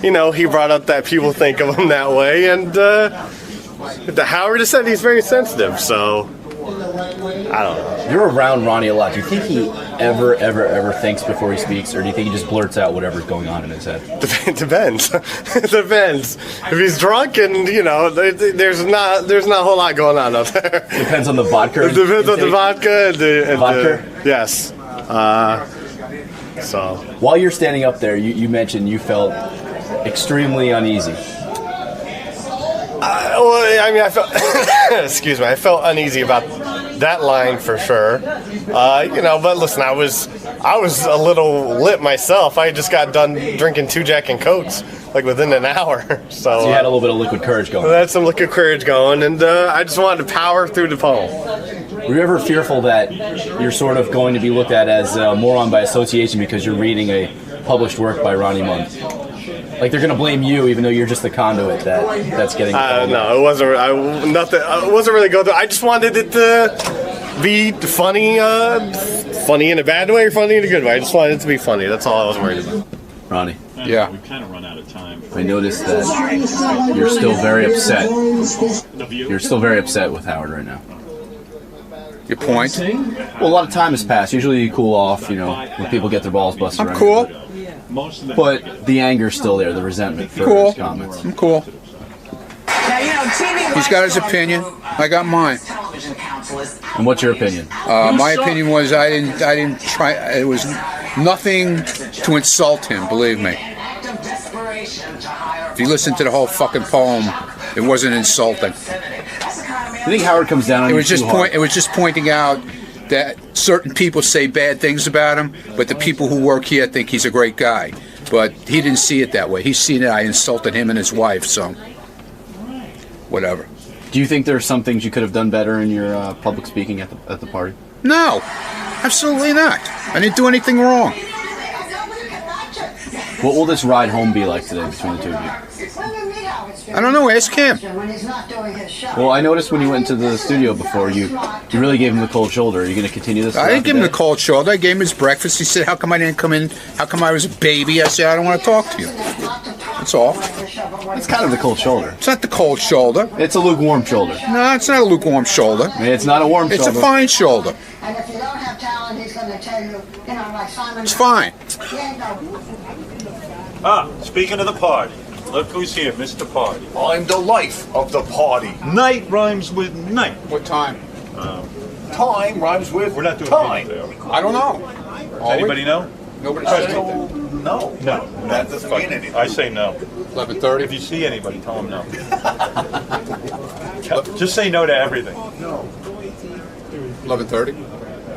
he brought up that people think of him that way, and the Howard has said he's very sensitive, so I don't know. You're around Ronnie a lot. Do you think he ever thinks before he speaks, or do you think he just blurts out whatever's going on in his head? Depends. Depends. If he's drunk and there's not a whole lot going on out there. Depends on the vodka. It depends on the vodka and the vodka. Yes. So while you're standing up there, you mentioned you felt extremely uneasy. I felt excuse me, I felt uneasy about that line for sure. But listen, I was a little lit myself. I just got done drinking 2 Jack and Cokes like within an hour. So you had a little bit of liquid courage going. I had some liquid courage going, and I just wanted to power through the poem. Were you ever fearful that you're sort of going to be looked at as a moron by association because you're reading a published work by Ronnie Mund? Like they're going to blame you, even though you're just the conduit that's getting. No, it wasn't. I wasn't really going through. I just wanted it to be funny, funny in a bad way or funny in a good way. I just wanted it to be funny. That's all I was worried about. Ronnie. Yeah. We've kind of run out of time. I noticed that you're still very upset. You're still very upset with Howard right now. Your point? Well, a lot of time has passed. Usually you cool off, when people get their balls busted. I'm cool. But the anger's still there, the resentment for his comments. I'm cool. He's got his opinion. I got mine. And what's your opinion? My opinion was I didn't try. It was nothing to insult him. Believe me. If you listen to the whole fucking poem, it wasn't insulting. I think Howard comes down on It was just pointing out that certain people say bad things about him, but the people who work here think he's a great guy. But he didn't see it that way. He's seen it. I insulted him and his wife, so whatever. Do you think there's some things you could have done better in your public speaking at the party? No, absolutely not. I didn't do anything wrong. What will this ride home be like today between the two of you? I don't know. Ask him. Well, I noticed when you went into the studio before, you really gave him the cold shoulder. Are you going to continue this? I didn't give him the cold shoulder. I gave him his breakfast. He said, "How come I didn't come in? How come I was a baby?" I said, "I don't want to talk to you." That's all. It's kind of the cold shoulder. It's not the cold shoulder. It's a lukewarm shoulder. No, it's not a lukewarm shoulder. It's not a warm shoulder. It's a fine shoulder. And if you don't have talent, he's going to tell you, like Simon. It's fine. Speaking of the party, look who's here, Mr. Party. I'm the life of the party. Night rhymes with night. What time? Time rhymes with We're not doing time. I don't know. Does anybody know? Nobody said anything. No. No. That doesn't mean anything. I say no. 11:30. If you see anybody, tell them no. Just say no to everything. 11:30.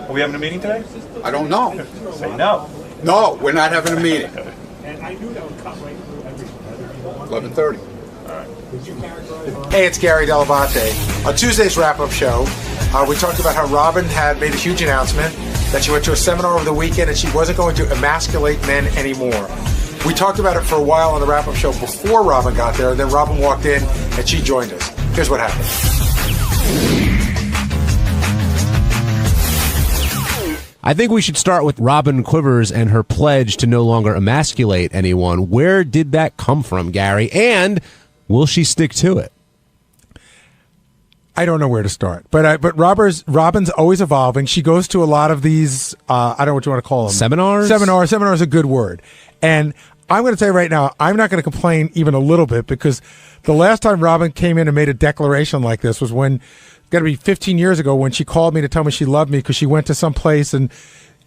Are we having a meeting today? I don't know. Say no. No, we're not having a meeting. 11:30. Hey, it's Gary Dell'Abate. On Tuesday's wrap-up show, we talked about how Robin had made a huge announcement that she went to a seminar over the weekend and she wasn't going to emasculate men anymore. We talked about it for a while on the wrap-up show before Robin got there, and then Robin walked in and she joined us. Here's what happened. I think we should start with Robin Quivers and her pledge to no longer emasculate anyone. Where did that come from, Gary? And will she stick to it? I don't know where to start, but Robin's always evolving. She goes to a lot of these, I don't know what you want to call them. Seminars? Seminar is a good word. And I'm going to tell you right now, I'm not going to complain even a little bit, because the last time Robin came in and made a declaration like this was when, got to be 15 years ago, when she called me to tell me she loved me because she went to some place and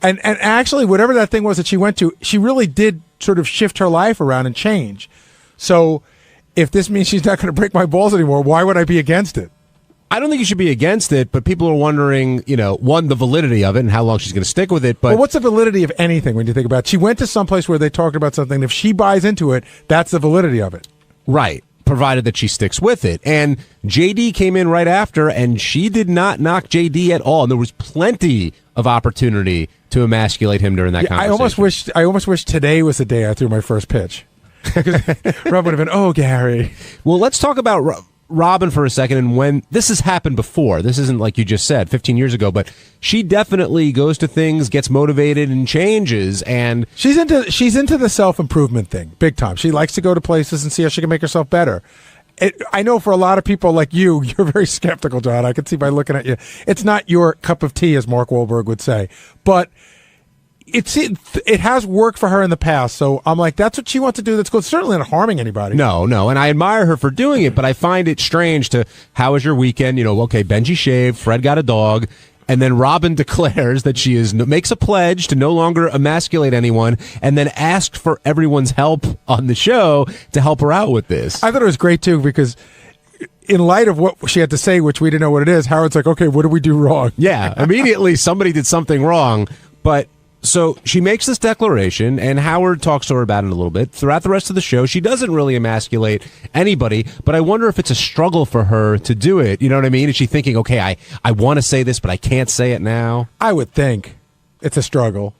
actually whatever that thing was that she went to, she really did sort of shift her life around and change. So if this means she's not going to break my balls anymore, why would I be against it? I don't think you should be against it, but people are wondering, one, the validity of it and how long she's going to stick with it. But what's the validity of anything when you think about it? She went to some place where they talked about something. If she buys into it, that's the validity of it. Right. Provided that she sticks with it. And JD came in right after, and she did not knock JD at all. And there was plenty of opportunity to emasculate him during that conversation. I almost wish today was the day I threw my first pitch. Rob would have been, oh, Gary. Well, let's talk about Robin for a second. And when this has happened before, this isn't like you just said 15 years ago, but she definitely goes to things, gets motivated, and changes. And she's into the self-improvement thing big time. She likes to go to places and see how she can make herself better. I know for a lot of people like you're very skeptical, John. I can see by looking at you. It's not your cup of tea, as Mark Wahlberg would say. But it has worked for her in the past, so I'm like, that's what she wants to do. That's good. Certainly not harming anybody. No, and I admire her for doing it, but I find it strange to, how was your weekend? Okay, Benji shaved, Fred got a dog, and then Robin declares that she makes a pledge to no longer emasculate anyone, and then asked for everyone's help on the show to help her out with this. I thought it was great too, because in light of what she had to say, which we didn't know what it is, Howard's like, okay, what did we do wrong? Yeah, immediately somebody did something wrong, but... So she makes this declaration, and Howard talks to her about it a little bit. Throughout the rest of the show, she doesn't really emasculate anybody, but I wonder if it's a struggle for her to do it. You know what I mean? Is she thinking, okay, I want to say this, but I can't say it now? I would think it's a struggle.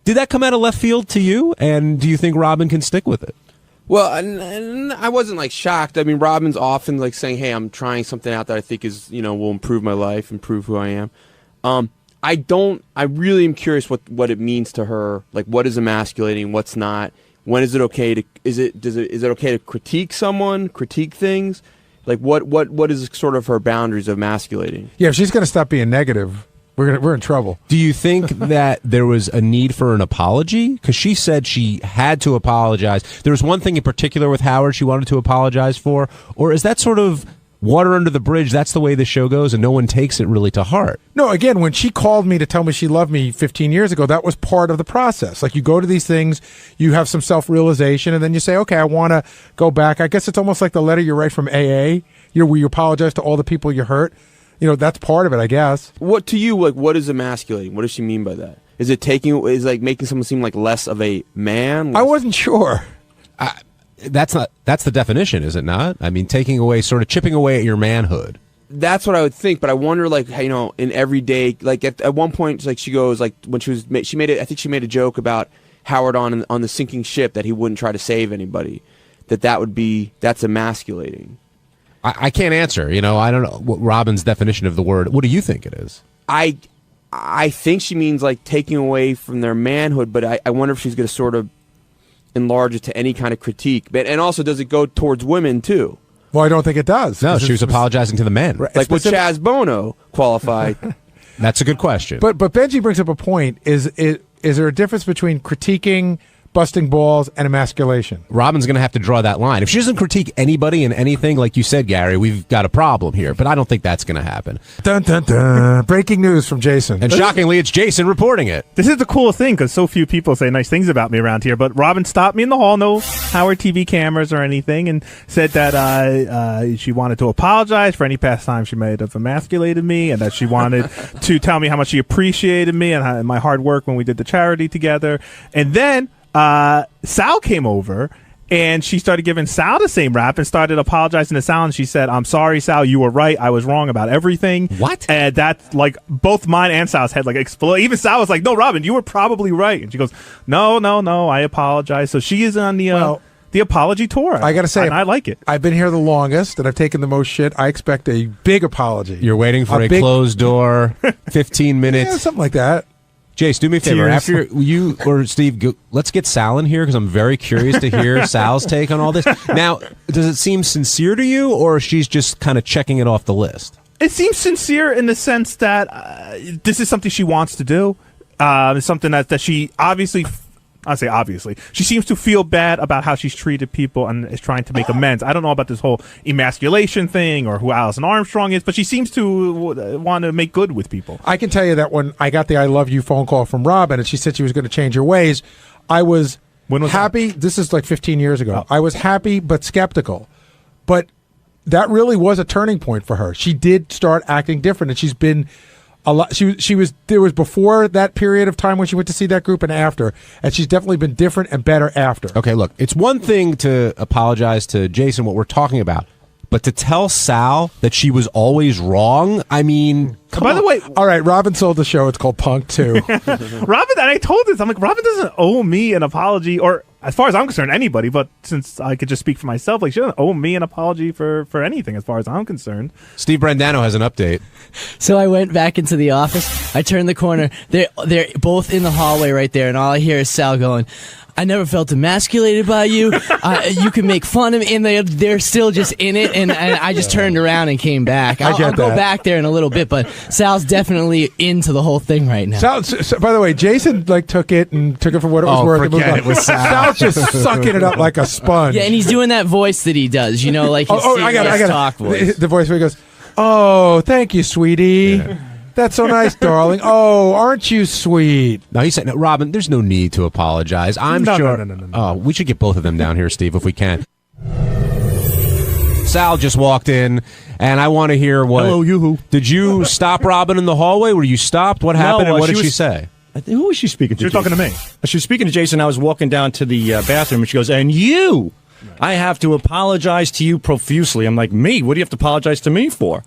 Did that come out of left field to you, and do you think Robin can stick with it? Well, and I wasn't like shocked. I mean, Robin's often like saying, hey, I'm trying something out that I think is, will improve my life, improve who I am. I really am curious what it means to her. Like, what is emasculating? What's not? When is it okay to, is it okay to critique someone, critique things? Like, what is sort of her boundaries of emasculating? Yeah, if she's going to stop being negative, we're in trouble. Do you think that there was a need for an apology? Because she said she had to apologize. There was one thing in particular with Howard she wanted to apologize for, or is that sort of water under the bridge? That's the way the show goes, and no one takes it really to heart. No, again, when she called me to tell me she loved me 15 years ago, that was part of the process. Like, you go to these things, you have some self-realization, and then you say, okay, I want to go back. I guess it's almost like the letter you write from AA, where you apologize to all the people you hurt. That's part of it, I guess. What to you, like, what is emasculating? What does she mean by that? Is it making someone seem like less of a man? I wasn't sure. That's the definition, is it not? I mean, taking away, sort of chipping away at your manhood. That's what I would think, but I wonder, like, in everyday, like at one point, like, she goes, like, when she made it, I think she made a joke about Howard on the sinking ship, that he wouldn't try to save anybody, that's emasculating. I can't answer. I don't know what Robin's definition of the word. What do you think it is? I think she means like taking away from their manhood, but I wonder if she's going to sort of enlarge it to any kind of critique. And also, does it go towards women too? Well, I don't think it does. No, she was apologizing to the men. Right. Like, would Chaz Bono qualify? That's a good question. But Benji brings up a point. Is there a difference between critiquing, busting balls, and emasculation? Robin's going to have to draw that line. If she doesn't critique anybody and anything, like you said, Gary, we've got a problem here. But I don't think that's going to happen. Dun, dun, dun. Breaking news from Jason. And shockingly, it's Jason reporting it. This is the coolest thing, because so few people say nice things about me around here. But Robin stopped me in the hall, no Howard TV cameras or anything, and said that she wanted to apologize for any past time she may have emasculated me, and that she wanted to tell me how much she appreciated me and my hard work when we did the charity together. And then Sal came over, and she started giving Sal the same rap and started apologizing to Sal, and she said, I'm sorry, Sal, you were right. I was wrong about everything. What? And that's like both mine and Sal's head like exploded. Even Sal was like, no, Robin, you were probably right. And she goes, no, I apologize. So she is on the apology tour. I got to say, I like it. I've been here the longest, and I've taken the most shit. I expect a big apology. You're waiting for a closed door, 15 minutes. Yeah, something like that. Jace, do me a favor. Tears. After you or Steve, let's get Sal in here, because I'm very curious to hear Sal's take on all this. Now, does it seem sincere to you, or she's just kind of checking it off the list? It seems sincere in the sense that this is something she wants to do. It's something that she obviously... I say obviously. She seems to feel bad about how she's treated people and is trying to make amends. I don't know about this whole emasculation thing or who Alison Armstrong is, but she seems to want to make good with people. I can tell you that when I got the I love you phone call from Robin and she said she was going to change her ways, I was happy. That? This is like 15 years ago. I was happy but skeptical. But that really was a turning point for her. She did start acting different, and she's been... a lot. There was before that period of time when she went to see that group, and after, and she's definitely been different and better after. Okay, look, it's one thing to apologize to Jason, what we're talking about, but to tell Sal that she was always wrong, I mean, by the way, all right, Robin sold the show. It's called Punk 2. Robin, and I told this, I'm like, Robin doesn't owe me an apology, or as far as I'm concerned, anybody, but since I could just speak for myself, like, she doesn't owe me an apology for anything as far as I'm concerned. Steve Brandano has an update. So I went back into the office. I turned the corner. They're both in the hallway right there, and all I hear is Sal going, I never felt emasculated by you. You can make fun of me, and they're still just in it. And I just turned around and came back. I'll go back there in a little bit, but Sal's definitely into the whole thing right now. Sal, by the way, Jason took it for what it was worth. Forget it was Sal. Sal's just sucking it up like a sponge. Yeah, and he's doing that voice that he does. You know, like his I got it. talk voice. The voice where he goes, "Oh, thank you, sweetie." Yeah. That's so nice, darling. Oh, aren't you sweet? No, he said, no, Robin, there's no need to apologize. I'm sure. No. Oh, we should get both of them down here, Steve, if we can. Sal just walked in, and I want to hear what. Hello, yoo-hoo. Did you stop Robin in the hallway? Were you stopped? What happened, and what did she say? Who was she speaking to? She was talking to me. She was speaking to Jason. I was walking down to the bathroom, and she goes, "And you, I have to apologize to you profusely." I'm like, "Me? What do you have to apologize to me for?"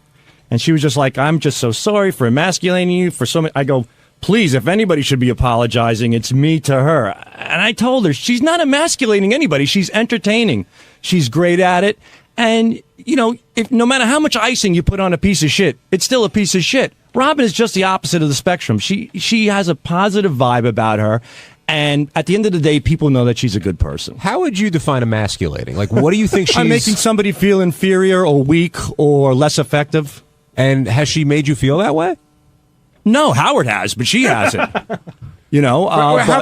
And she was just like, "I'm just so sorry for emasculating you for so many." I go, "Please, if anybody should be apologizing, it's me to her." And I told her, she's not emasculating anybody. She's entertaining. She's great at it. And, you know, if no matter how much icing you put on a piece of shit, it's still a piece of shit. Robin is just the opposite of the spectrum. She has a positive vibe about her. And at the end of the day, people know that she's a good person. How would you define emasculating? Like, what do you think she's... I'm making somebody feel inferior or weak or less effective. And has she made you feel that way? No, Howard has, but she hasn't. You know, I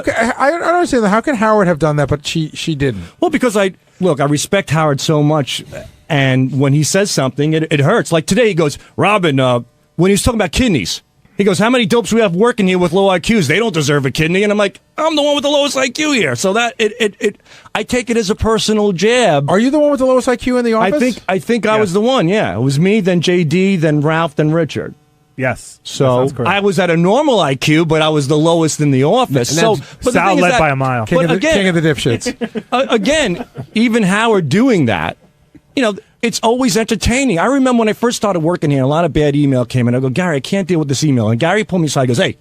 don't understand that. How can Howard have done that, but she didn't? Well, because I respect Howard so much, and when he says something, it hurts. Like today, he goes, "Robin, when he was talking about kidneys, he goes, how many dopes we have working here with low IQs? They don't deserve a kidney." And I'm like, I'm the one with the lowest IQ here. So that I take it as a personal jab. Are you the one with the lowest IQ in the office? I think I was the one. Yeah, it was me, then JD, then Ralph, then Richard. Yes. So I was at a normal IQ, but I was the lowest in the office. So Sal led by a mile. King of the dipshits. Again, even Howard doing that, you know, it's always entertaining. I remember when I first started working here, a lot of bad email came in. I go, "Gary, I can't deal with this email." And Gary pulled me aside and goes, "Hey,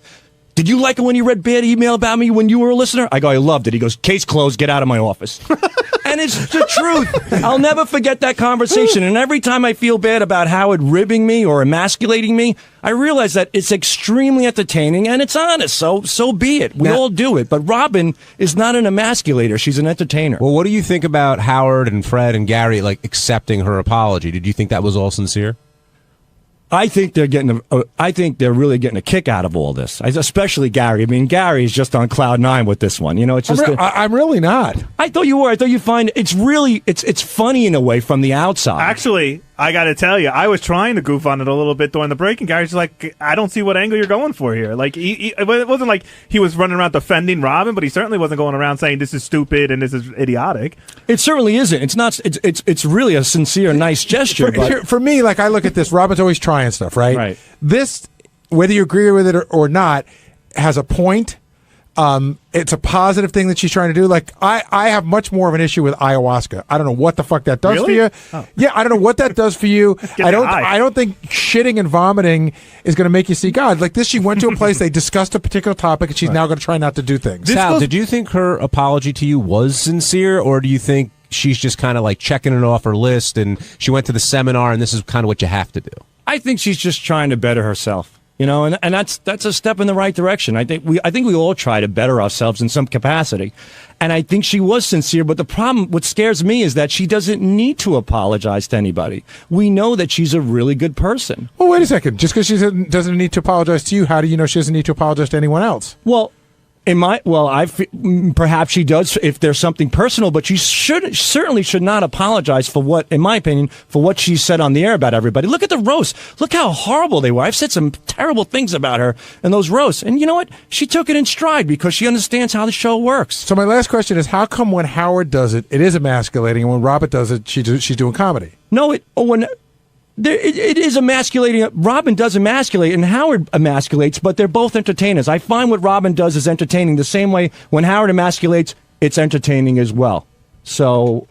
did you like it when you read bad email about me when you were a listener?" I go, "I loved it." He goes, "Case closed. Get out of my office." And it's the truth. I'll never forget that conversation. And every time I feel bad about Howard ribbing me or emasculating me, I realize that it's extremely entertaining and it's honest. So be it. We all do it. But Robin is not an emasculator. She's an entertainer. Well, what do you think about Howard and Fred and Gary accepting her apology? Did you think that was all sincere? I think they're really getting a kick out of all this, especially Gary. I mean, Gary is just on cloud nine with this one. You know, it's just. I'm really not. I thought you were. I thought you'd find it's funny in a way from the outside. Actually, I got to tell you, I was trying to goof on it a little bit during the break, and Gary's like, "I don't see what angle you're going for here." Like, it wasn't like he was running around defending Robin, but he certainly wasn't going around saying this is stupid and this is idiotic. It certainly isn't. It's not. It's really a sincere, nice gesture. For me, like I look at this, Robin's always trying stuff, right? Right. This, whether you agree with it or not, has a point. It's a positive thing that she's trying to do. Like I have much more of an issue with ayahuasca. I don't know what the fuck that does for you. Oh. Yeah, I don't know what that does for you. I don't think shitting and vomiting is going to make you see God. Like this, she went to a place, they discussed a particular topic, and she's now going to try not to do things. Sal, did you think her apology to you was sincere, or do you think she's just kind of like checking it off her list and she went to the seminar and this is kind of what you have to do? I think she's just trying to better herself. You know, and that's a step in the right direction. I think we all try to better ourselves in some capacity. And I think she was sincere, but the problem, what scares me is that she doesn't need to apologize to anybody. We know that she's a really good person. Well, wait a second. Just because she doesn't need to apologize to you, how do you know she doesn't need to apologize to anyone else? Well, perhaps she does if there's something personal, but she certainly should not apologize for what, in my opinion, for what she said on the air about everybody. Look at the roast. Look how horrible they were. I've said some terrible things about her in those roasts. And you know what? She took it in stride because she understands how the show works. So my last question is, how come when Howard does it, it is emasculating, and when Robert does it, she's doing comedy? No, it is emasculating. Robin does emasculate and Howard emasculates, but they're both entertainers. I find what Robin does is entertaining the same way when Howard emasculates, it's entertaining as well. So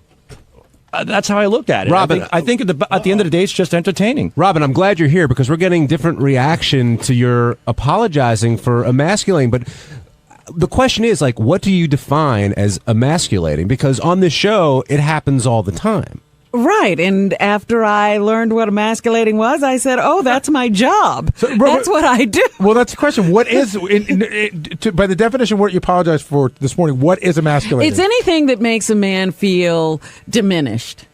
that's how I look at it. Robin, I think at the end of the day, it's just entertaining. Robin, I'm glad you're here because we're getting different reaction to your apologizing for emasculating, but the question is, what do you define as emasculating? Because on this show, it happens all the time. Right. And after I learned what emasculating was, I said, oh, that's my job. That's what I do. Well, that's the question. What is, by the definition of what you apologized for this morning, what is emasculating? It's anything that makes a man feel diminished.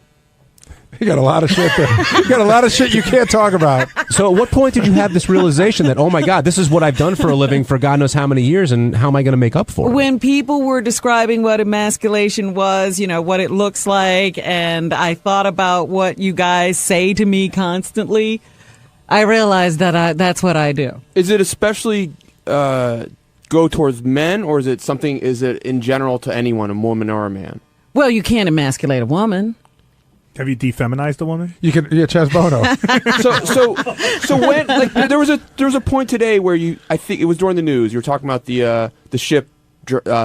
You got a lot of shit there. You got a lot of shit you can't talk about. So at what point did you have this realization that, oh my God, this is what I've done for a living for God knows how many years, and how am I going to make up for it? When people were describing what emasculation was, what it looks like, and I thought about what you guys say to me constantly, I realized that that's what I do. Is it especially go towards men, or is it in general to anyone, a woman or a man? Well, you can't emasculate a woman. Have you defeminized a woman? You can, Chaz Bono. so when there was a point today where I think it was during the news, you were talking about the ship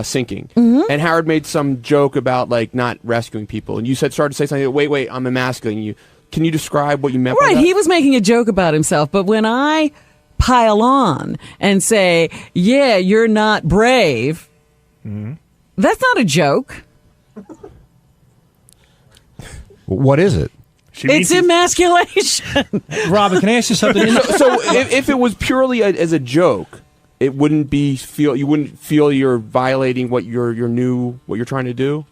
sinking, and Howard made some joke about not rescuing people, and you started to say something. Wait, I'm emasculating you. Can you describe what you meant? Right, by that? he was making a joke about himself, but when I pile on and say, "Yeah, you're not brave," that's not a joke. What is it? It's emasculation. Robin, can I ask you something? So if it was purely as a joke, it wouldn't you wouldn't feel you're violating what you're trying to do?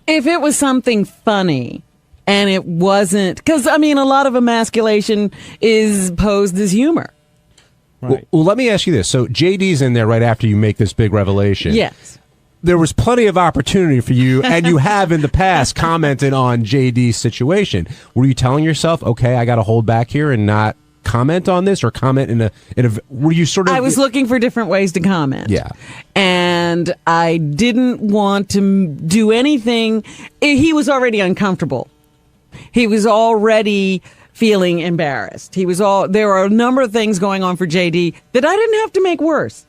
If it was something funny and it wasn't, because a lot of emasculation is posed as humor. Right. Well, let me ask you this. So JD's in there right after you make this big revelation. Yes. There was plenty of opportunity for you, and you have in the past commented on JD's situation. Were you telling yourself, okay, I got to hold back here and not comment on this, or comment in a were you sort of... I was looking for different ways to comment. Yeah. And I didn't want to do anything. He was already uncomfortable. He was already feeling embarrassed. There were a number of things going on for JD that I didn't have to make worse.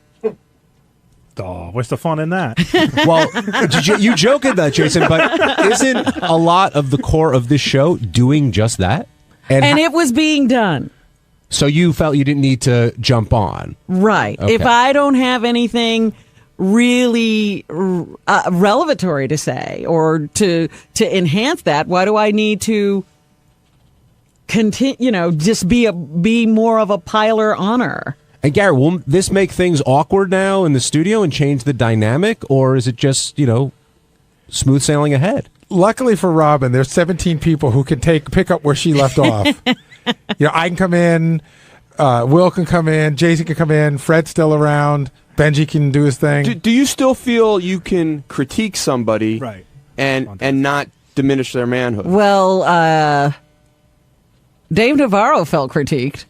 Oh, what's the fun in that? Well, you joke at that, Jason, but isn't a lot of the core of this show doing just that? And it was being done. So you felt you didn't need to jump on. Right. Okay. If I don't have anything really revelatory to say or to enhance that, why do I need to continue, just be more of a piler honor? And Gary, will this make things awkward now in the studio and change the dynamic, or is it just, smooth sailing ahead? Luckily for Robin, there's 17 people who can pick up where she left off. I can come in, Will can come in, Jason can come in, Fred's still around, Benji can do his thing. Do you still feel you can critique somebody and not diminish their manhood? Well, Dave Navarro felt critiqued.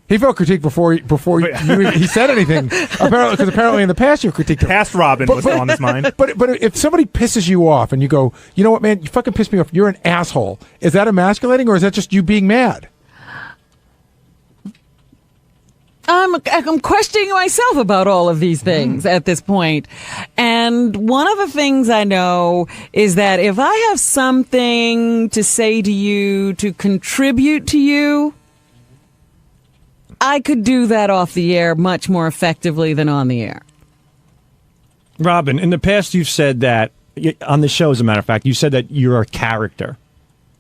He felt critiqued before he said anything. Apparently in the past you've critiqued him. Past Robin was on his mind. But if somebody pisses you off and you go, you know what, man, you fucking pissed me off. You're an asshole. Is that emasculating, or is that just you being mad? I'm questioning myself about all of these things at this point. And one of the things I know is that if I have something to say to you, to contribute to you, I could do that off the air much more effectively than on the air. Robin, in the past you've said that, on the show as a matter of fact, you said that you're a character.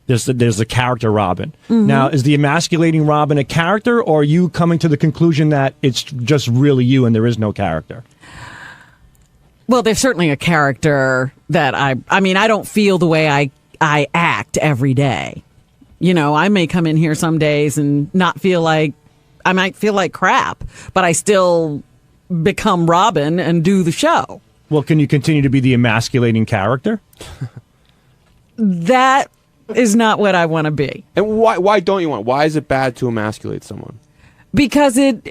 There's the character Robin. Mm-hmm. Now, is the emasculating Robin a character, or are you coming to the conclusion that it's just really you and there is no character? Well, there's certainly a character that I don't feel the way I act every day. I may come in here some days and not feel like, I might feel like crap, but I still become Robin and do the show. Well, can you continue to be the emasculating character? That is not what I want to be. And why don't you want? Why is it bad to emasculate someone? Because it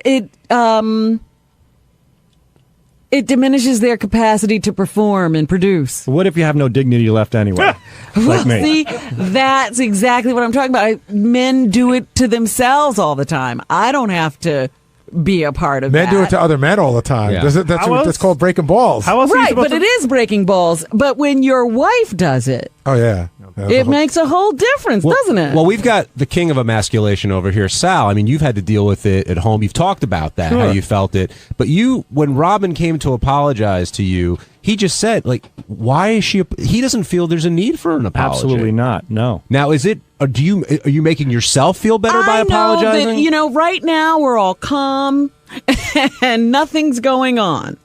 diminishes their capacity to perform and produce. What if you have no dignity left anyway? Like me. See, that's exactly what I'm talking about. Men do it to themselves all the time. I don't have to be a part of men that. Men do it to other men all the time. Yeah. That's called breaking balls. Right, but it is breaking balls. But when your wife does it, Oh, yeah. It makes a whole difference, doesn't it? Well, we've got the king of emasculation over here, Sal. I mean, you've had to deal with it at home. You've talked about that, how you felt it. But when Robin came to apologize to you, he just said, like, why is she? He doesn't feel there's a need for an apology. Absolutely not. No. Now, is it? Are you making yourself feel better by apologizing? I know that, right now we're all calm and nothing's going on.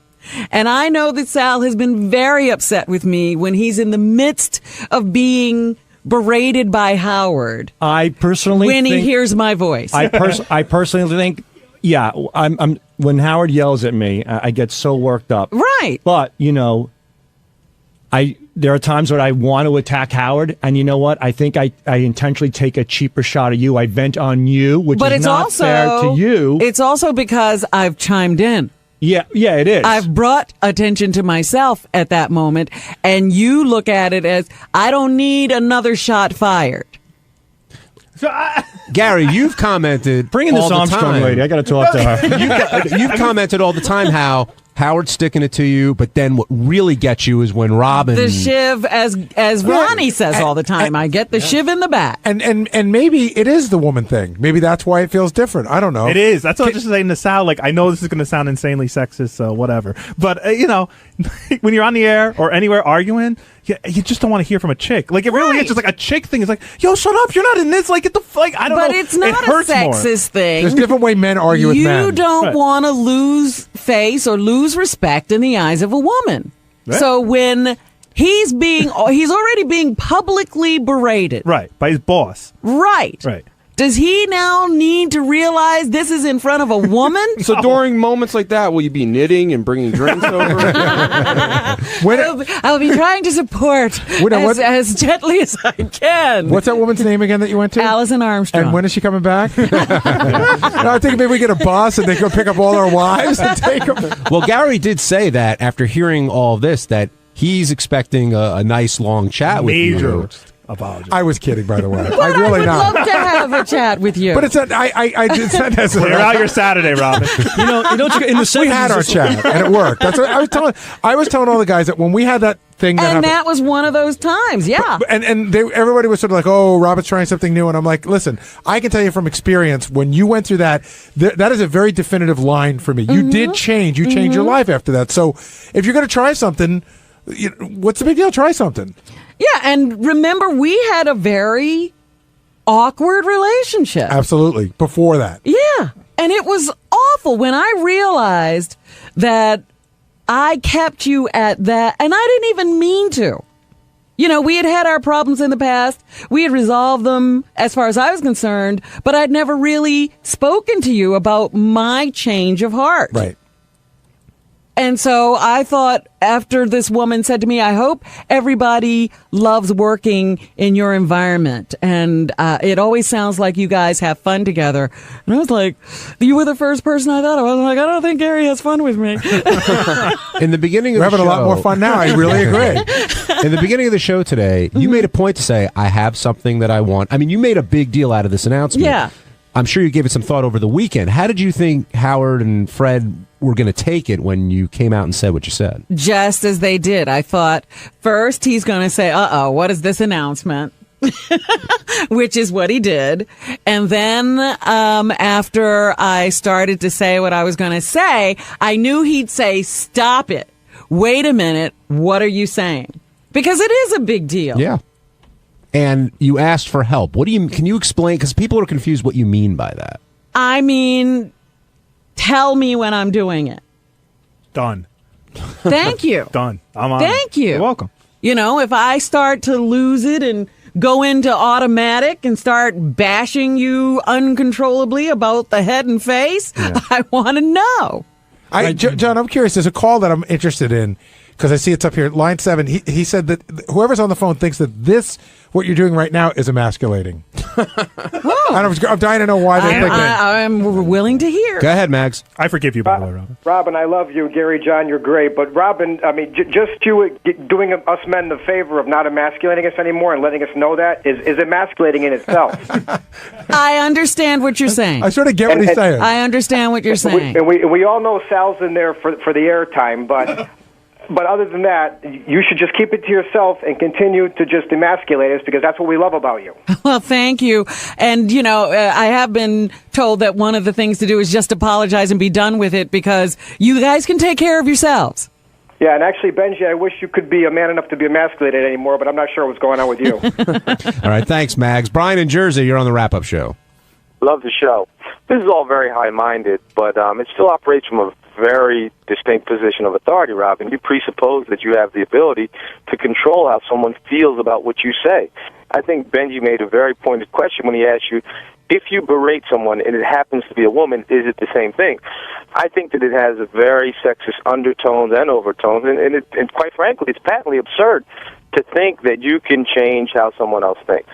And I know that Sal has been very upset with me when he's in the midst of being berated by Howard. I personally when think, he hears my voice. I personally think, yeah, I'm when Howard yells at me, I get so worked up. Right. But, there are times when I want to attack Howard, and you know what? I think I intentionally take a cheaper shot at you. I vent on you, which is not fair to you. It's also because I've chimed in. Yeah, it is. I've brought attention to myself at that moment, and you look at it as, I don't need another shot fired. Gary, you've commented Bring in this Armstrong lady. I got to talk to her. You've commented all the time how Howard's sticking it to you, but then what really gets you is when Robin... The shiv, as Ronnie says all the time, I get the shiv in the back. And maybe it is the woman thing. Maybe that's why it feels different. I don't know. It is. That's what I was just saying to Sal. Like, I know this is going to sound insanely sexist, so whatever. But, when you're on the air or anywhere arguing, you just don't want to hear from a chick. Like, it really is just like a chick thing. It's like, yo, shut up. You're not in this. Like, get the... Like, I don't know. But it's not a sexist thing. There's different way men argue with men. You don't want to lose face or lose respect in the eyes of a woman. Right. So when he's already being publicly berated. Right, by his boss. Right. Does he now need to realize this is in front of a woman? So during moments like that, will you be knitting and bringing drinks over? I'll be trying to support as gently as I can. What's that woman's name again that you went to? Alison Armstrong. And when is she coming back? No, I think maybe we get a bus and they go pick up all our wives and take them. Well, Gary did say that after hearing all this, that he's expecting a nice long chat with you. Apology. I was kidding, by the way. But I would love to have a chat with you. But it's I did send that. Clear out your Saturday, Robin. In the we had our chat and it worked. That's what I was telling all the guys that when we had that thing that was one of those times. Yeah. And everybody was sort of like, oh, Robin's trying something new, and I'm like, listen, I can tell you from experience, when you went through that is a very definitive line for me. You did change. You changed your life after that. So if you're going to try something, what's the big deal? Try something. Yeah, and remember, we had a very awkward relationship. Absolutely. Before that. Yeah, and it was awful when I realized that I kept you at that, and I didn't even mean to. We had our problems in the past. We had resolved them as far as I was concerned, but I'd never really spoken to you about my change of heart. Right. And so I thought, after this woman said to me, I hope everybody loves working in your environment. And it always sounds like you guys have fun together. And I was like, you were the first person I thought of. I was like, I don't think Gary has fun with me. In the beginning of We're the show... having a lot more fun now. I really agree. In the beginning of the show today, you made a point to say, I have something that I want. I mean, you made a big deal out of this announcement. Yeah. I'm sure you gave it some thought over the weekend. How did you think Howard and Fred were going to take it when you came out and said what you said? Just as they did. I thought, first he's going to say, what is this announcement? Which is what he did. And then after I started to say what I was going to say, I knew he'd say, stop it. Wait a minute. What are you saying? Because it is a big deal. Yeah. And you asked for help. Can you explain? Because people are confused what you mean by that. I mean, tell me when I'm doing it. Done. Thank you. Done. I'm on. Thank you. You're welcome. If I start to lose it and go into automatic and start bashing you uncontrollably about the head and face, I want to know. John, I'm curious. There's a call that I'm interested in, because I see it's up here. Line 7, he said that whoever's on the phone thinks that what you're doing right now is emasculating. I'm dying to know why they think that. I'm willing to hear. Go ahead, Mags. I forgive you, by the way, Robin. Robin, I love you. Gary, John, you're great. But Robin, I mean, just you doing us men the favor of not emasculating us anymore and letting us know that is emasculating in itself. I understand what you're saying. I sort of get what he's saying. I understand what you're saying. And we all know Sal's in there for the airtime, but... But other than that, you should just keep it to yourself and continue to just emasculate us because that's what we love about you. Well, thank you. And, you know, I have been told that one of the things to do is just apologize and be done with it because you guys can take care of yourselves. Yeah, and actually, Benji, I wish you could be a man enough to be emasculated anymore, but I'm not sure what's going on with you. All right, thanks, Mags. Brian in Jersey, you're on the wrap-up show. Love the show. This is all very high-minded, but it still operates from a very distinct position of authority, Robin. You presuppose that you have the ability to control how someone feels about what you say. I think Benji made a very pointed question when he asked you, if you berate someone and it happens to be a woman, is it the same thing? I think that it has a very sexist undertones and overtones, and quite frankly, it's patently absurd to think that you can change how someone else thinks.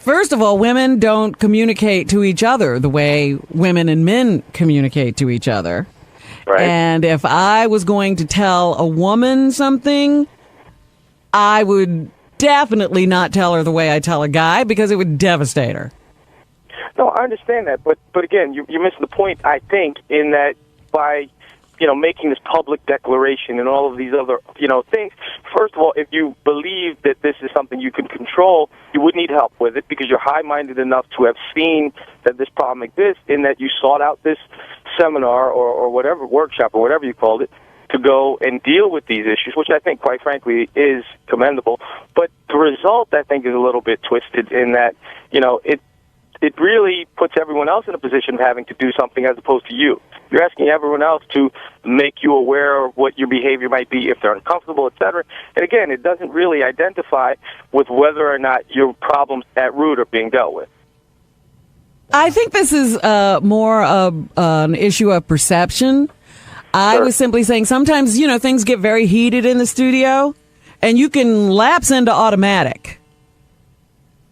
First of all, women don't communicate to each other the way women and men communicate to each other. Right. And if I was going to tell a woman something, I would definitely not tell her the way I tell a guy because it would devastate her. No, I understand that, but again, you missed the point, I think, in that by, making this public declaration and all of these other, things, first of all, if you believe that this is something you can control, you would need help with it because you're high-minded enough to have seen that this problem exists in that you sought out this seminar or whatever, workshop or whatever you called it, to go and deal with these issues, which I think, quite frankly, is commendable. But the result, I think, is a little bit twisted in that, it really puts everyone else in a position of having to do something as opposed to you. You're asking everyone else to make you aware of what your behavior might be if they're uncomfortable, et cetera. And again, it doesn't really identify with whether or not your problems at root are being dealt with. I think this is more of an issue of perception. I was simply saying sometimes, things get very heated in the studio, and you can lapse into automatic.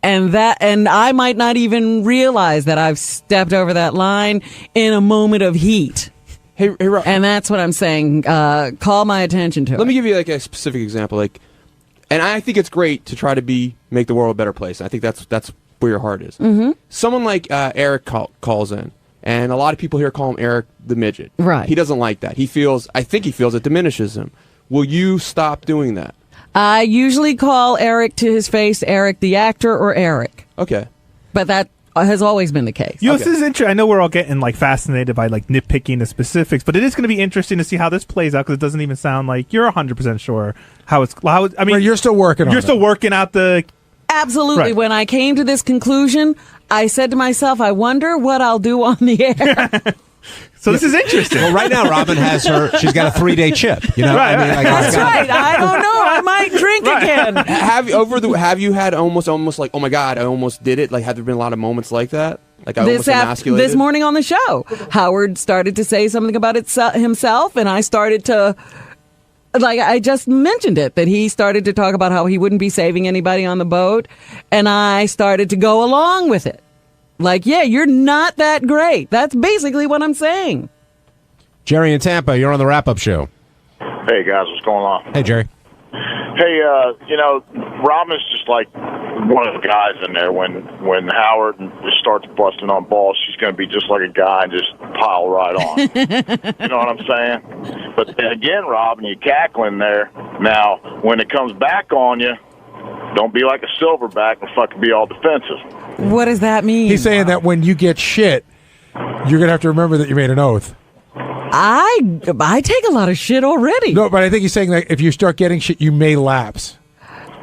And I might not even realize that I've stepped over that line in a moment of heat. Hey, Rob. And that's what I'm saying. Call my attention to it. Let me give you like a specific example. And I think it's great to try to make the world a better place. I think that's where your heart is. Mm-hmm. Someone like Eric calls in, and a lot of people here call him Eric the Midget. Right. He doesn't like that. I think he feels it diminishes him. Will you stop doing that? I usually call Eric to his face Eric the actor or Eric. Okay. But that has always been the case. This is interesting. I know we're all getting fascinated by nitpicking the specifics, but it is going to be interesting to see how this plays out because it doesn't even sound like you're 100% sure how it's. I mean, well, you're still working on it. You're still working out the. Absolutely. Right. When I came to this conclusion, I said to myself, I wonder what I'll do on the air. So this is interesting. Well, right now, Robin she's got a 3-day chip. Right, That's right. I don't know. I might drink again. Have you had almost like, oh my God, I almost did it? Like, have there been a lot of moments like that? Like, I almost emasculated? This morning on the show, Howard started to say something about himself, and I started to, I just mentioned it, that he started to talk about how he wouldn't be saving anybody on the boat, and I started to go along with it. Yeah, you're not that great. That's basically what I'm saying. Jerry in Tampa, you're on the wrap-up show. Hey, guys, what's going on? Hey, Jerry. Hey, Robin's just like one of the guys in there. When Howard just starts busting on balls, she's going to be just like a guy and just pile right on. You know what I'm saying? But then again, Robin, you're cackling there. Now, when it comes back on you, don't be like a silverback and fucking be all defensive. What does that mean? He's saying that when you get shit, you're going to have to remember that you made an oath. I take a lot of shit already. No, but I think he's saying that if you start getting shit, you may lapse.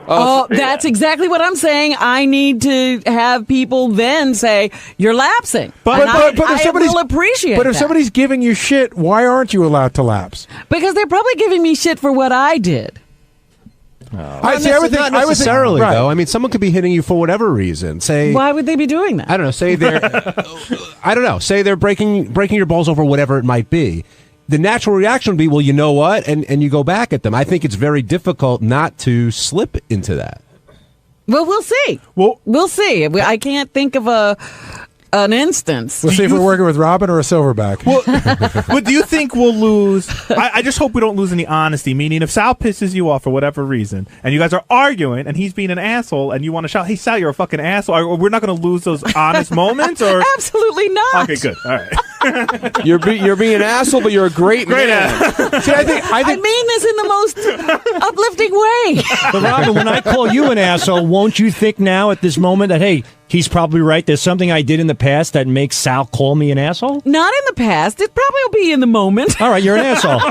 Oh, that's exactly what I'm saying. I need to have people then say, you're lapsing. But if somebody will appreciate But if that. somebody's giving you shit, why aren't you allowed to lapse? Because they're probably giving me shit for what I did. Not necessarily, though. I mean, someone could be hitting you for whatever reason. Why would they be doing that? I don't know. Say they're, Say they're breaking your balls over whatever it might be. The natural reaction would be, well, you know what, and you go back at them. I think it's very difficult not to slip into that. Well, we'll see. We'll see. I can't think of a an instance. We'll see if we're working with Robin or a silverback. But do you think we'll lose? I just hope we don't lose any honesty. Meaning, if Sal pisses you off for whatever reason, and you guys are arguing, and he's being an asshole, and you want to shout, "Hey, Sal, you're a fucking asshole," we're not going to lose those honest moments, or absolutely not. Okay, good. All right. You're being an asshole, but you're a great man. See, I mean this in the most uplifting way. But Robin, when I call you an asshole, won't you think now at this moment that, hey, he's probably right, there's something I did in the past that makes Sal call me an asshole? Not in the past. It probably will be in the moment. All right, you're an asshole.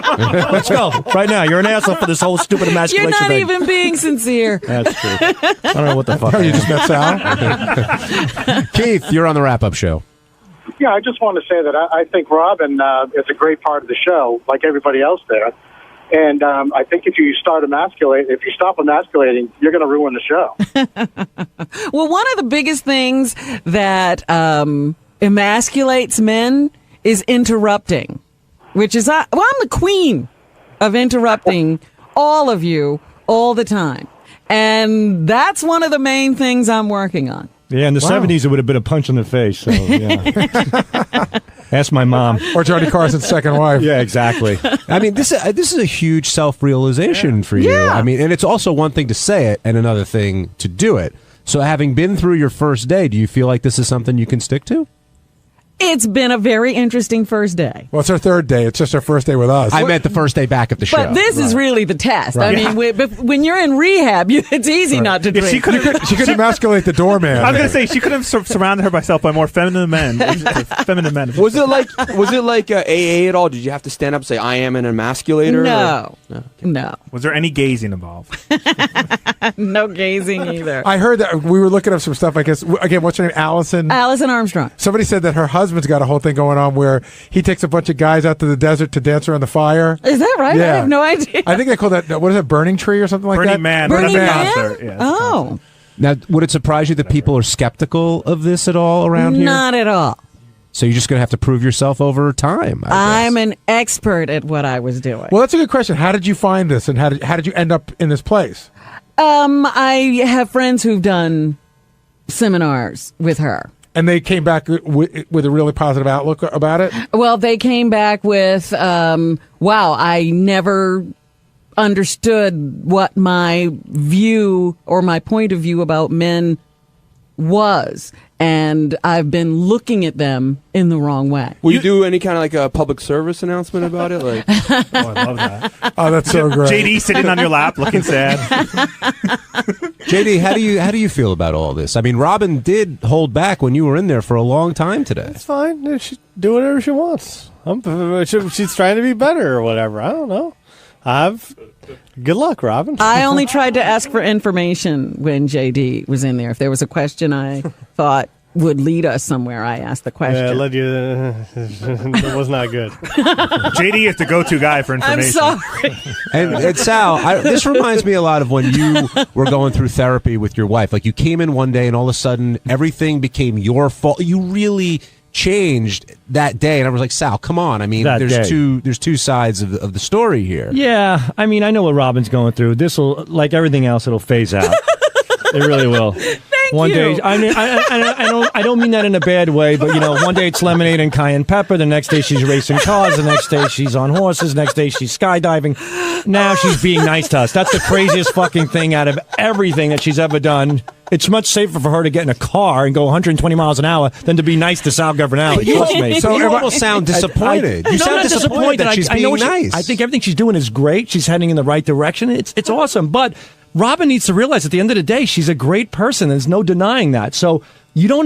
Let's go. Right now, you're an asshole for this whole stupid emasculation You're not thing. even being sincere. That's true. I don't know what the fuck. You just met Sal? Keith, you're on the wrap-up show. Yeah, I just want to say that I think Robin is a great part of the show, like everybody else there. And I think if you stop emasculating, you're going to ruin the show. Well, one of the biggest things that emasculates men is interrupting, which is, I'm the queen of interrupting all of you all the time. And that's one of the main things I'm working on. Yeah, in the 70s, it would have been a punch in the face. So, yeah. Ask my mom. Or Johnny Carson's second wife. Yeah, exactly. I mean, this is a huge self-realization for you. Yeah. I mean, and it's also one thing to say it and another thing to do it. So having been through your first day, do you feel like this is something you can stick to? It's been a very interesting first day. Well, it's our third day. It's just our first day with us. I meant the first day back at the show. But this is really the test. Right. I mean, when you're in rehab, it's easy not to drink. She could emasculate the doorman. I was going to say she could have surrounded herself by more feminine men. Feminine men. Was it like AA at all? Did you have to stand up and say, "I am an emasculator"? No. Was there any gazing involved? No gazing either. I heard that we were looking up some stuff. I guess again, what's her name? Allison Armstrong. Somebody said that her husband's got a whole thing going on where he takes a bunch of guys out to the desert to dance around the fire. Is that right? Yeah. I have no idea. I think they call that, what is it, Burning Tree or something like that? Burning Man. Yeah, oh. Now, would it surprise you that people are skeptical of this at all around here? Not at all. So you're just going to have to prove yourself over time. I'm an expert at what I was doing. Well, that's a good question. How did you find this, and how did you end up in this place? I have friends who've done seminars with her. And they came back with a really positive outlook about it? Well, they came back with, wow, I never understood what my view or my point of view about men was. And I've been looking at them in the wrong way. Will you do any kind of like a public service announcement about it? Like, oh, I love that. Oh, that's so great. JD sitting on your lap, looking sad. JD, how do you feel about all this? I mean, Robin did hold back when you were in there for a long time today. It's fine. She do whatever she wants. She's trying to be better or whatever. I don't know. Good luck, Robin. I only tried to ask for information when JD was in there. If there was a question I thought would lead us somewhere, I asked the question. Yeah, it was not good. JD is the go-to guy for information. I'm sorry. And Sal, this reminds me a lot of when you were going through therapy with your wife. Like you came in one day and all of a sudden everything became your fault. You really changed that day, and I was like, Sal, come on. I mean, there's two sides of the story here. Yeah, I mean, I know what Robin's going through. This will, like everything else, it'll phase out. It really will. One day, I mean, I don't mean that in a bad way, but one day it's lemonade and cayenne pepper. The next day she's racing cars. The next day she's on horses. The next day she's skydiving. Now she's being nice to us. That's the craziest fucking thing out of everything that she's ever done. It's much safer for her to get in a car and go 120 miles an hour than to be nice to Sal Governale. Trust me. So you almost sound disappointed. You sound disappointed that she's being nice. I think everything she's doing is great. She's heading in the right direction. It's awesome. But Robin needs to realize at the end of the day, she's a great person. There's no denying that. So you don't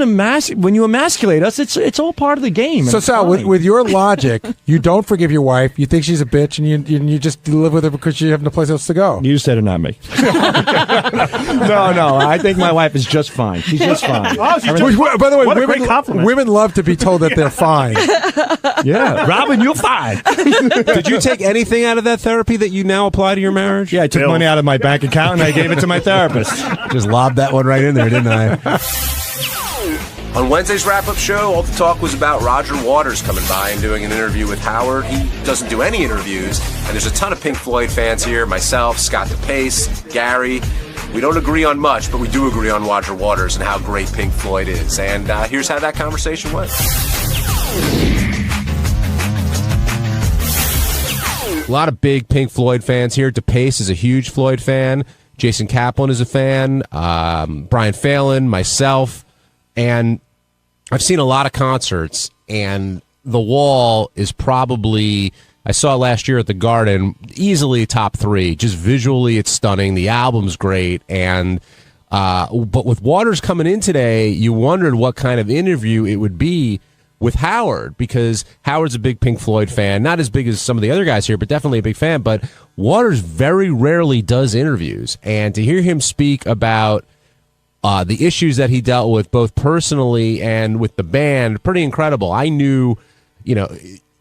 when you emasculate us, it's all part of the game. So Sal, with your logic, you don't forgive your wife. You think she's a bitch, and you just live with her because you have no place else to go. You said it, not me. No, I think my wife is just fine. She's just fine. Oh, by the way, what a great compliment. Women love to be told that they're fine. Yeah, Robin, you're fine. Did you take anything out of that therapy that you now apply to your marriage? Yeah, I took money out of my bank account and I gave it to my therapist. Just lobbed that one right in there, didn't I? On Wednesday's wrap-up show, all the talk was about Roger Waters coming by and doing an interview with Howard. He doesn't do any interviews, and there's a ton of Pink Floyd fans here, myself, Scott DePace, Gary. We don't agree on much, but we do agree on Roger Waters and how great Pink Floyd is. And here's how that conversation went. A lot of big Pink Floyd fans here. DePace is a huge Floyd fan. Jason Kaplan is a fan. Brian Phelan, myself. And I've seen a lot of concerts, and The Wall is probably, I saw it last year at the Garden, easily top 3. Just visually, it's stunning. The album's great. And but with Waters coming in today, you wondered what kind of interview it would be with Howard, because Howard's a big Pink Floyd fan, not as big as some of the other guys here, but definitely a big fan. But Waters very rarely does interviews, and to hear him speak about the issues that he dealt with both personally and with the band, pretty incredible. I knew,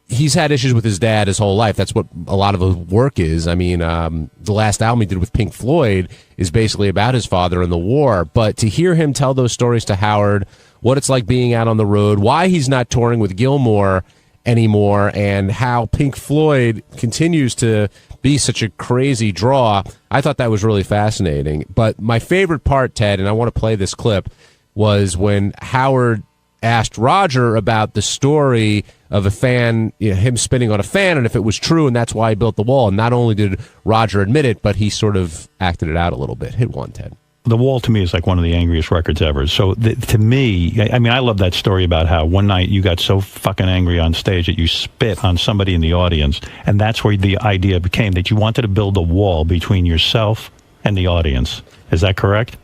he's had issues with his dad his whole life. That's what a lot of his work is. I mean, the last album he did with Pink Floyd is basically about his father and the war. But to hear him tell those stories to Howard, what it's like being out on the road, why he's not touring with Gilmour anymore, and how Pink Floyd continues to be such a crazy draw, I thought that was really fascinating. But my favorite part, Ted, and I want to play this clip, was when Howard asked Roger about the story of a fan, him spinning on a fan, and if it was true, and that's why he built the wall. And not only did Roger admit it, but he sort of acted it out a little bit. Hit one, Ted. The Wall to me is like one of the angriest records ever. So to me, I mean, I love that story about how one night you got so fucking angry on stage that you spit on somebody in the audience, and that's where the idea became that you wanted to build a wall between yourself and the audience. Is that correct?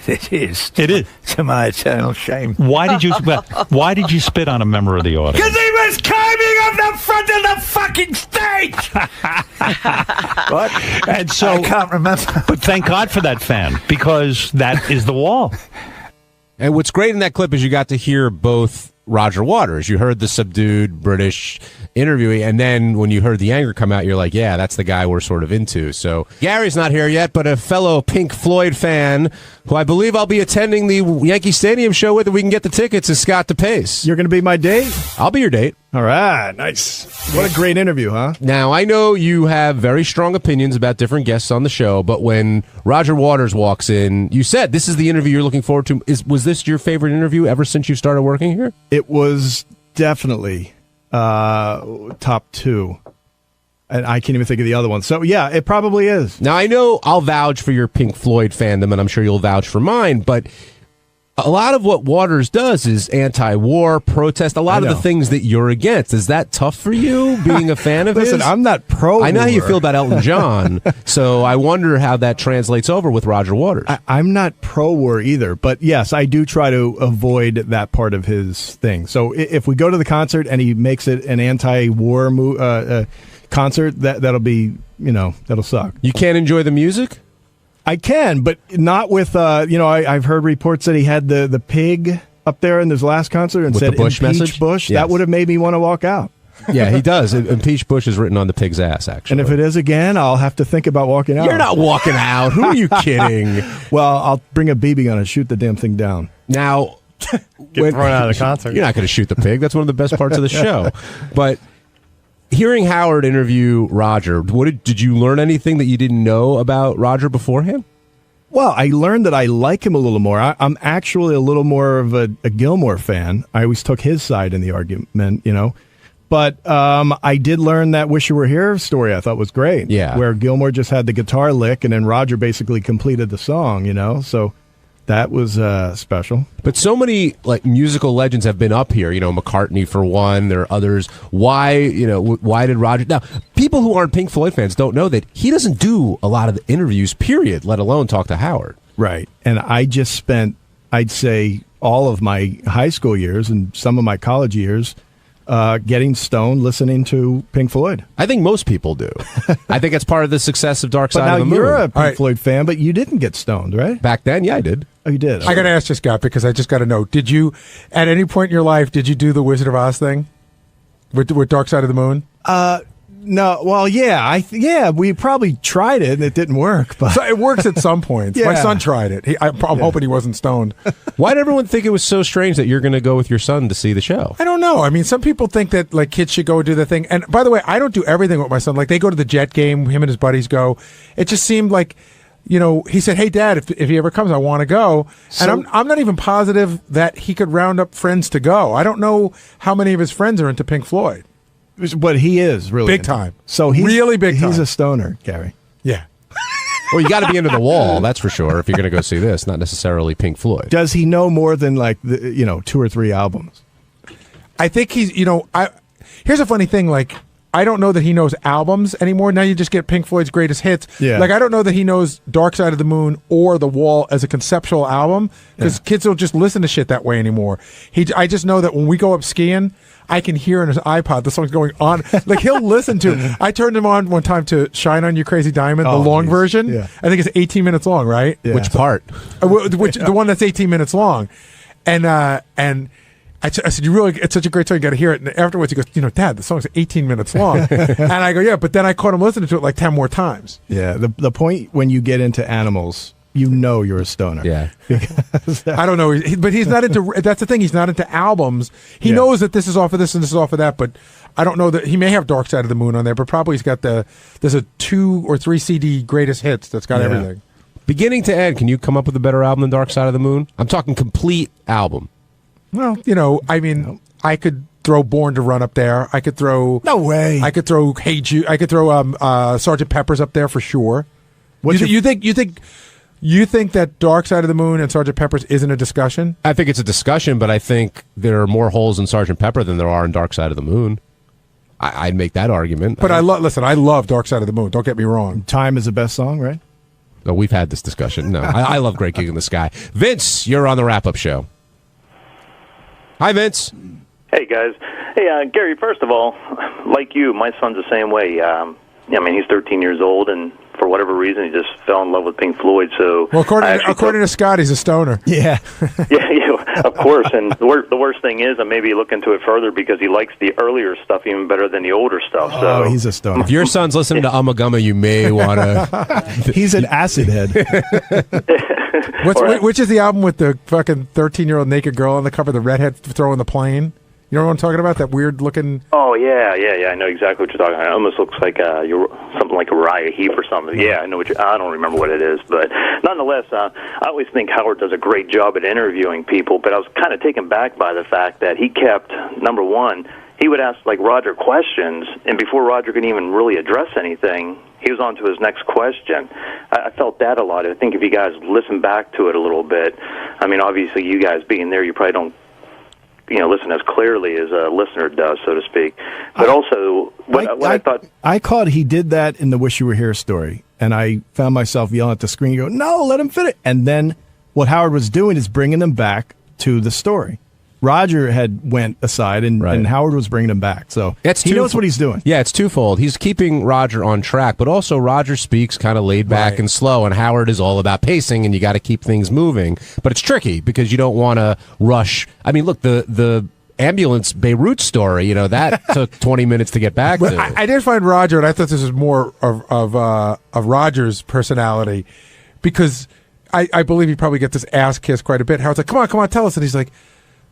It is. It is. To my eternal shame. Why did you spit on a member of the audience? Because he was climbing up the front of the fucking stage. What? And so I can't remember. But thank God for that fan, because that is the wall. And what's great in that clip is you got to hear both Roger Waters. You heard the subdued British interviewee, and then when you heard the anger come out, you're like, yeah, that's the guy we're sort of into. So Gary's not here yet, but a fellow Pink Floyd fan who I believe I'll be attending the Yankee Stadium show with, if we can get the tickets, is Scott DePace. You're going to be my date? I'll be your date. All right, nice. What a great interview, huh? Now, I know you have very strong opinions about different guests on the show, but when Roger Waters walks in, you said this is the interview you're looking forward to. Was this your favorite interview ever since you started working here? It was definitely top 2. And I can't even think of the other one. So, yeah, it probably is. Now, I know I'll vouch for your Pink Floyd fandom, and I'm sure you'll vouch for mine, but a lot of what Waters does is anti-war, protest, a lot of the things that you're against. Is that tough for you, being a fan of Listen, his? I'm not pro-war. I know how you feel about Elton John, so I wonder how that translates over with Roger Waters. I'm not pro-war either, but yes, I do try to avoid that part of his thing. So if we go to the concert and he makes it an anti-war concert, that'll be, that'll suck. You can't enjoy the music? I can, but not with, I've heard reports that he had the pig up there in his last concert and with said, the Bush impeach message? Bush. Yes. That would have made me want to walk out. Yeah, he does. Impeach Bush is written on the pig's ass, actually. And if it is again, I'll have to think about walking out. You're not walking out. Who are you kidding? Well, I'll bring a BB gun and shoot the damn thing down. Now, get thrown out of the concert. You're not going to shoot the pig. That's one of the best parts of the show. But hearing Howard interview Roger, did you learn anything that you didn't know about Roger beforehand? Well, I learned that I like him a little more. I'm actually a little more of a Gilmour fan. I always took his side in the argument, But I did learn that Wish You Were Here story I thought was great. Yeah. Where Gilmour just had the guitar lick and then Roger basically completed the song, So that was special. But so many musical legends have been up here. McCartney for one. There are others. Why did Roger? Now, people who aren't Pink Floyd fans don't know that he doesn't do a lot of the interviews. Period. Let alone talk to Howard. Right. And I just spent, I'd say, all of my high school years and some of my college years getting stoned listening to Pink Floyd. I think most people do. I think it's part of the success of Dark Side of the Moon. But now you're a Pink Floyd fan, but you didn't get stoned, right? Back then, yeah, I did. Oh, you did? I got to ask you, Scott, because I just got to know, did you, at any point in your life, did you do the Wizard of Oz thing with Dark Side of the Moon? No, well, yeah, we probably tried it and it didn't work. But so it works at some points. Yeah. My son tried it. I'm hoping he wasn't stoned. Why did everyone think it was so strange that you're going to go with your son to see the show? I don't know. I mean, some people think that kids should go do the thing. And by the way, I don't do everything with my son. They go to the Jet game. Him and his buddies go. It just seemed like he said, "Hey, Dad, if he ever comes, I want to go." And I'm not even positive that he could round up friends to go. I don't know how many of his friends are into Pink Floyd. But he is really big time. So he's really big time. He's a stoner, Gary. Yeah. Well, you got to be into the Wall, that's for sure. If you're going to go see this, not necessarily Pink Floyd. Does he know more than 2 or 3 albums? I think he's. Here's a funny thing. Like, I don't know that he knows albums anymore. Now you just get Pink Floyd's greatest hits. Yeah. Like, I don't know that he knows Dark Side of the Moon or The Wall as a conceptual album because kids don't just listen to shit that way anymore. I just know that when we go up skiing, I can hear in his iPod the song's going on. Like, he'll listen to. I turned him on one time to "Shine on You Crazy Diamond," the long version. Yeah. I think it's 18 minutes long, right? Yeah. Which part? The one that's 18 minutes long, and I said, it's such a great song, you got to hear it. And afterwards he goes, Dad, the song's 18 minutes long. And I go, yeah, but then I caught him listening to it like 10 more times. Yeah, the point when you get into animals, you're a stoner. Yeah. I don't know, but he's not into, that's the thing, he's not into albums. He knows that this is off of this and this is off of that, but I don't know that, he may have Dark Side of the Moon on there, but probably he's got there's a 2 or 3 CD greatest hits that's got everything. Beginning to end, can you come up with a better album than Dark Side of the Moon? I'm talking complete album. Well, I mean, I could throw Born to Run up there. I could throw... No way. I could throw Hey Jude. I could throw Sgt. Pepper's up there for sure. You think that Dark Side of the Moon and Sgt. Pepper's isn't a discussion? I think it's a discussion, but I think there are more holes in Sgt. Pepper than there are in Dark Side of the Moon. I'd make that argument. But I love Dark Side of the Moon. Don't get me wrong. Time is the best song, right? Oh, we've had this discussion. No, I love Great Gig in the Sky. Vince, you're on the wrap-up show. Hi, Vince. Hey, guys. Hey, Gary, first of all, like you, my son's the same way. He's 13 years old, and for whatever reason, he just fell in love with Pink Floyd. So, well, according to Scott, he's a stoner. Yeah. yeah, of course. And the worst thing is, I maybe look into it further because he likes the earlier stuff even better than the older stuff. So. Oh, he's a stoner. If your son's listening to Ummagumma, you may want to... He's an acid head. Which is the album with the fucking 13-year-old naked girl on the cover, the redhead throwing the plane? You know what I'm talking about? That weird looking... Oh, yeah. I know exactly what you're talking about. It almost looks like something like Uriah Heep or something. Yeah, I know I don't remember what it is. But nonetheless, I always think Howard does a great job at interviewing people, but I was kind of taken back by the fact that he kept, number one, he would ask like Roger questions, and before Roger could even really address anything, he was on to his next question. I felt that a lot. I think if you guys listen back to it a little bit, I mean, obviously you guys being there, you probably don't listen as clearly as a listener does, so to speak. But also, I thought... I caught he did that in the Wish You Were Here story, and I found myself yelling at the screen, go, no, let him fit it. And then what Howard was doing is bringing them back to the story. Roger had went aside, and Howard was bringing him back. So he knows what he's doing. Yeah, it's twofold. He's keeping Roger on track, but also Roger speaks kind of laid back and slow, and Howard is all about pacing, and you got to keep things moving. But it's tricky because you don't want to rush. I mean, look, the ambulance Beirut story, that took 20 minutes to get back to. I did find Roger, and I thought this was more of Roger's personality, because I believe he probably gets his ass kissed quite a bit. Howard's like, come on, tell us. And he's like,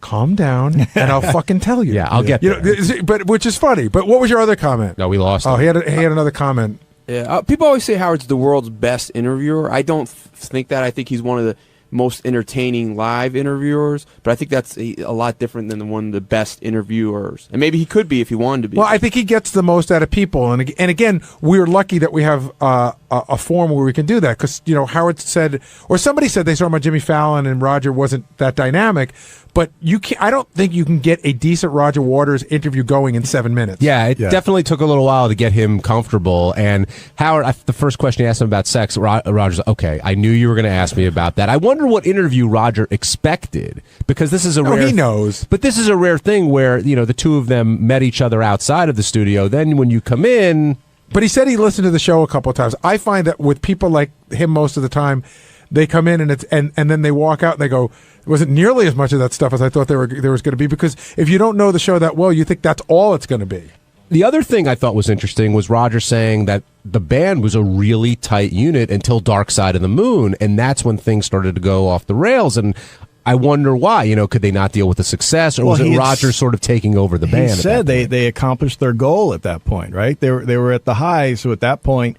calm down, and I'll fucking tell you. Yeah, I'll get there. But which is funny. But what was your other comment? No, we lost him. Oh, he had another comment. Yeah, people always say Howard's the world's best interviewer. I don't think that. I think he's one of the most entertaining live interviewers, but I think that's a lot different than one of the best interviewers. And maybe he could be if he wanted to be. Well, I think he gets the most out of people, and again, we're lucky that we have a forum where we can do that, because Howard said, or somebody said they saw him on Jimmy Fallon, and Roger wasn't that dynamic. But I don't think you can get a decent Roger Waters interview going in 7 minutes. Yeah, it definitely took a little while to get him comfortable. And Howard, the first question he asked him about sex, Roger's like, okay, I knew you were going to ask me about that. I wonder what interview Roger expected, because this is a rare... he knows. But this is a rare thing where, the two of them met each other outside of the studio. Then when you come in... But he said he listened to the show a couple of times. I find that with people like him most of the time, they come in and then they walk out and they go, it wasn't nearly as much of that stuff as I thought there was going to be, because if you don't know the show that well, you think that's all it's going to be. The other thing I thought was interesting was Roger saying that the band was a really tight unit until Dark Side of the Moon, and that's when things started to go off the rails. And I wonder why. Could they not deal with the success, or was it Roger sort of taking over the band? He said they accomplished their goal at that point, right? They were at the high, so at that point,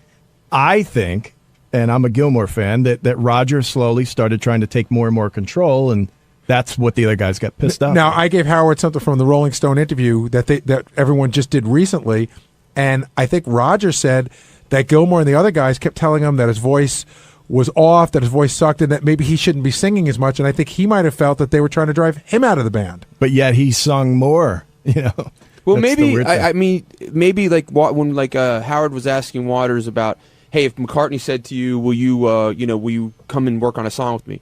I think and I'm a Gilmore fan, that Roger slowly started trying to take more and more control, and that's what the other guys got pissed off. Now, I gave Howard something from the Rolling Stone interview that everyone just did recently, and I think Roger said that Gilmore and the other guys kept telling him that his voice was off, that his voice sucked, and that maybe he shouldn't be singing as much, and I think he might have felt that they were trying to drive him out of the band. But yet he sung more, Well, That's the maybe weird thing. I mean maybe like when Howard was asking Waters about, hey, if McCartney said to you, will you come and work on a song with me?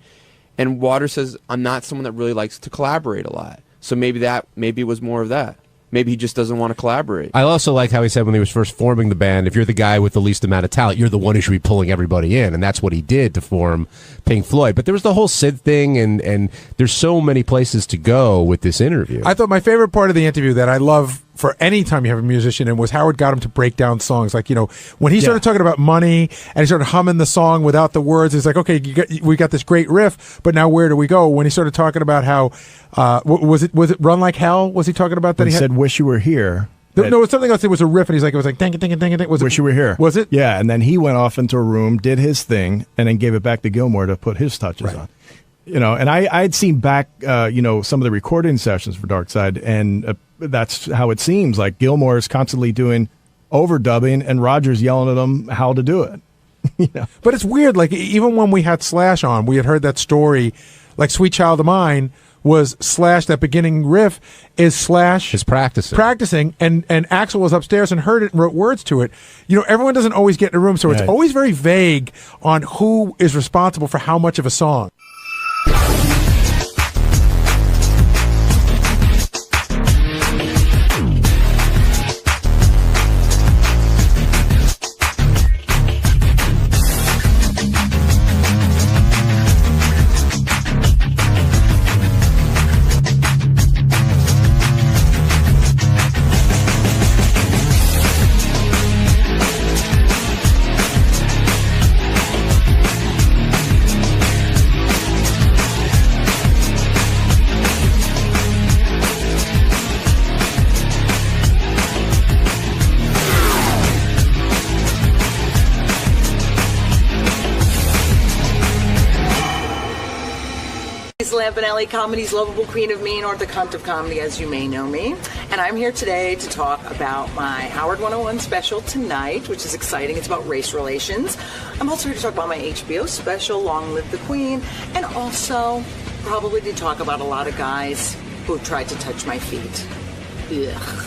And Waters says, I'm not someone that really likes to collaborate a lot. So maybe it was more of that. Maybe he just doesn't want to collaborate. I also like how he said when he was first forming the band, if you're the guy with the least amount of talent, you're the one who should be pulling everybody in, and that's what he did to form Pink Floyd. But there was the whole Sid thing, and there's so many places to go with this interview. I thought my favorite part of the interview that I love for any time you have a musician and was Howard got him to break down songs. Like, when he started talking about money and he started humming the song without the words, it's like, okay, we got this great riff, but now where do we go? When he started talking about how, was it Run Like Hell? Was he talking about that? He said, Wish You Were Here. No, it was something else. It was a riff, and he's like, it was like, dang it, dang it, dang it. Wish You Were Here. Was it? Yeah, and then he went off into a room, did his thing, and then gave it back to Gilmore to put his touches on. And I'd seen back, some of the recording sessions for Dark Side, and that's how it seems. Like Gilmore is constantly doing overdubbing, and Roger's yelling at him how to do it. But it's weird. Like, even when we had Slash on, we had heard that story, like Sweet Child of Mine was Slash, that beginning riff is Slash is practicing, and Axl was upstairs and heard it and wrote words to it. Everyone doesn't always get in a room, so it's always very vague on who is responsible for how much of a song. Lampanelli, comedy's lovable queen of mean, or the cunt of comedy, as you may know me. And I'm here today to talk about my Howard 101 special tonight, which is exciting. It's about race relations. I'm also here to talk about my HBO special, Long Live the Queen, and also probably to talk about a lot of guys who tried to touch my feet. Ugh.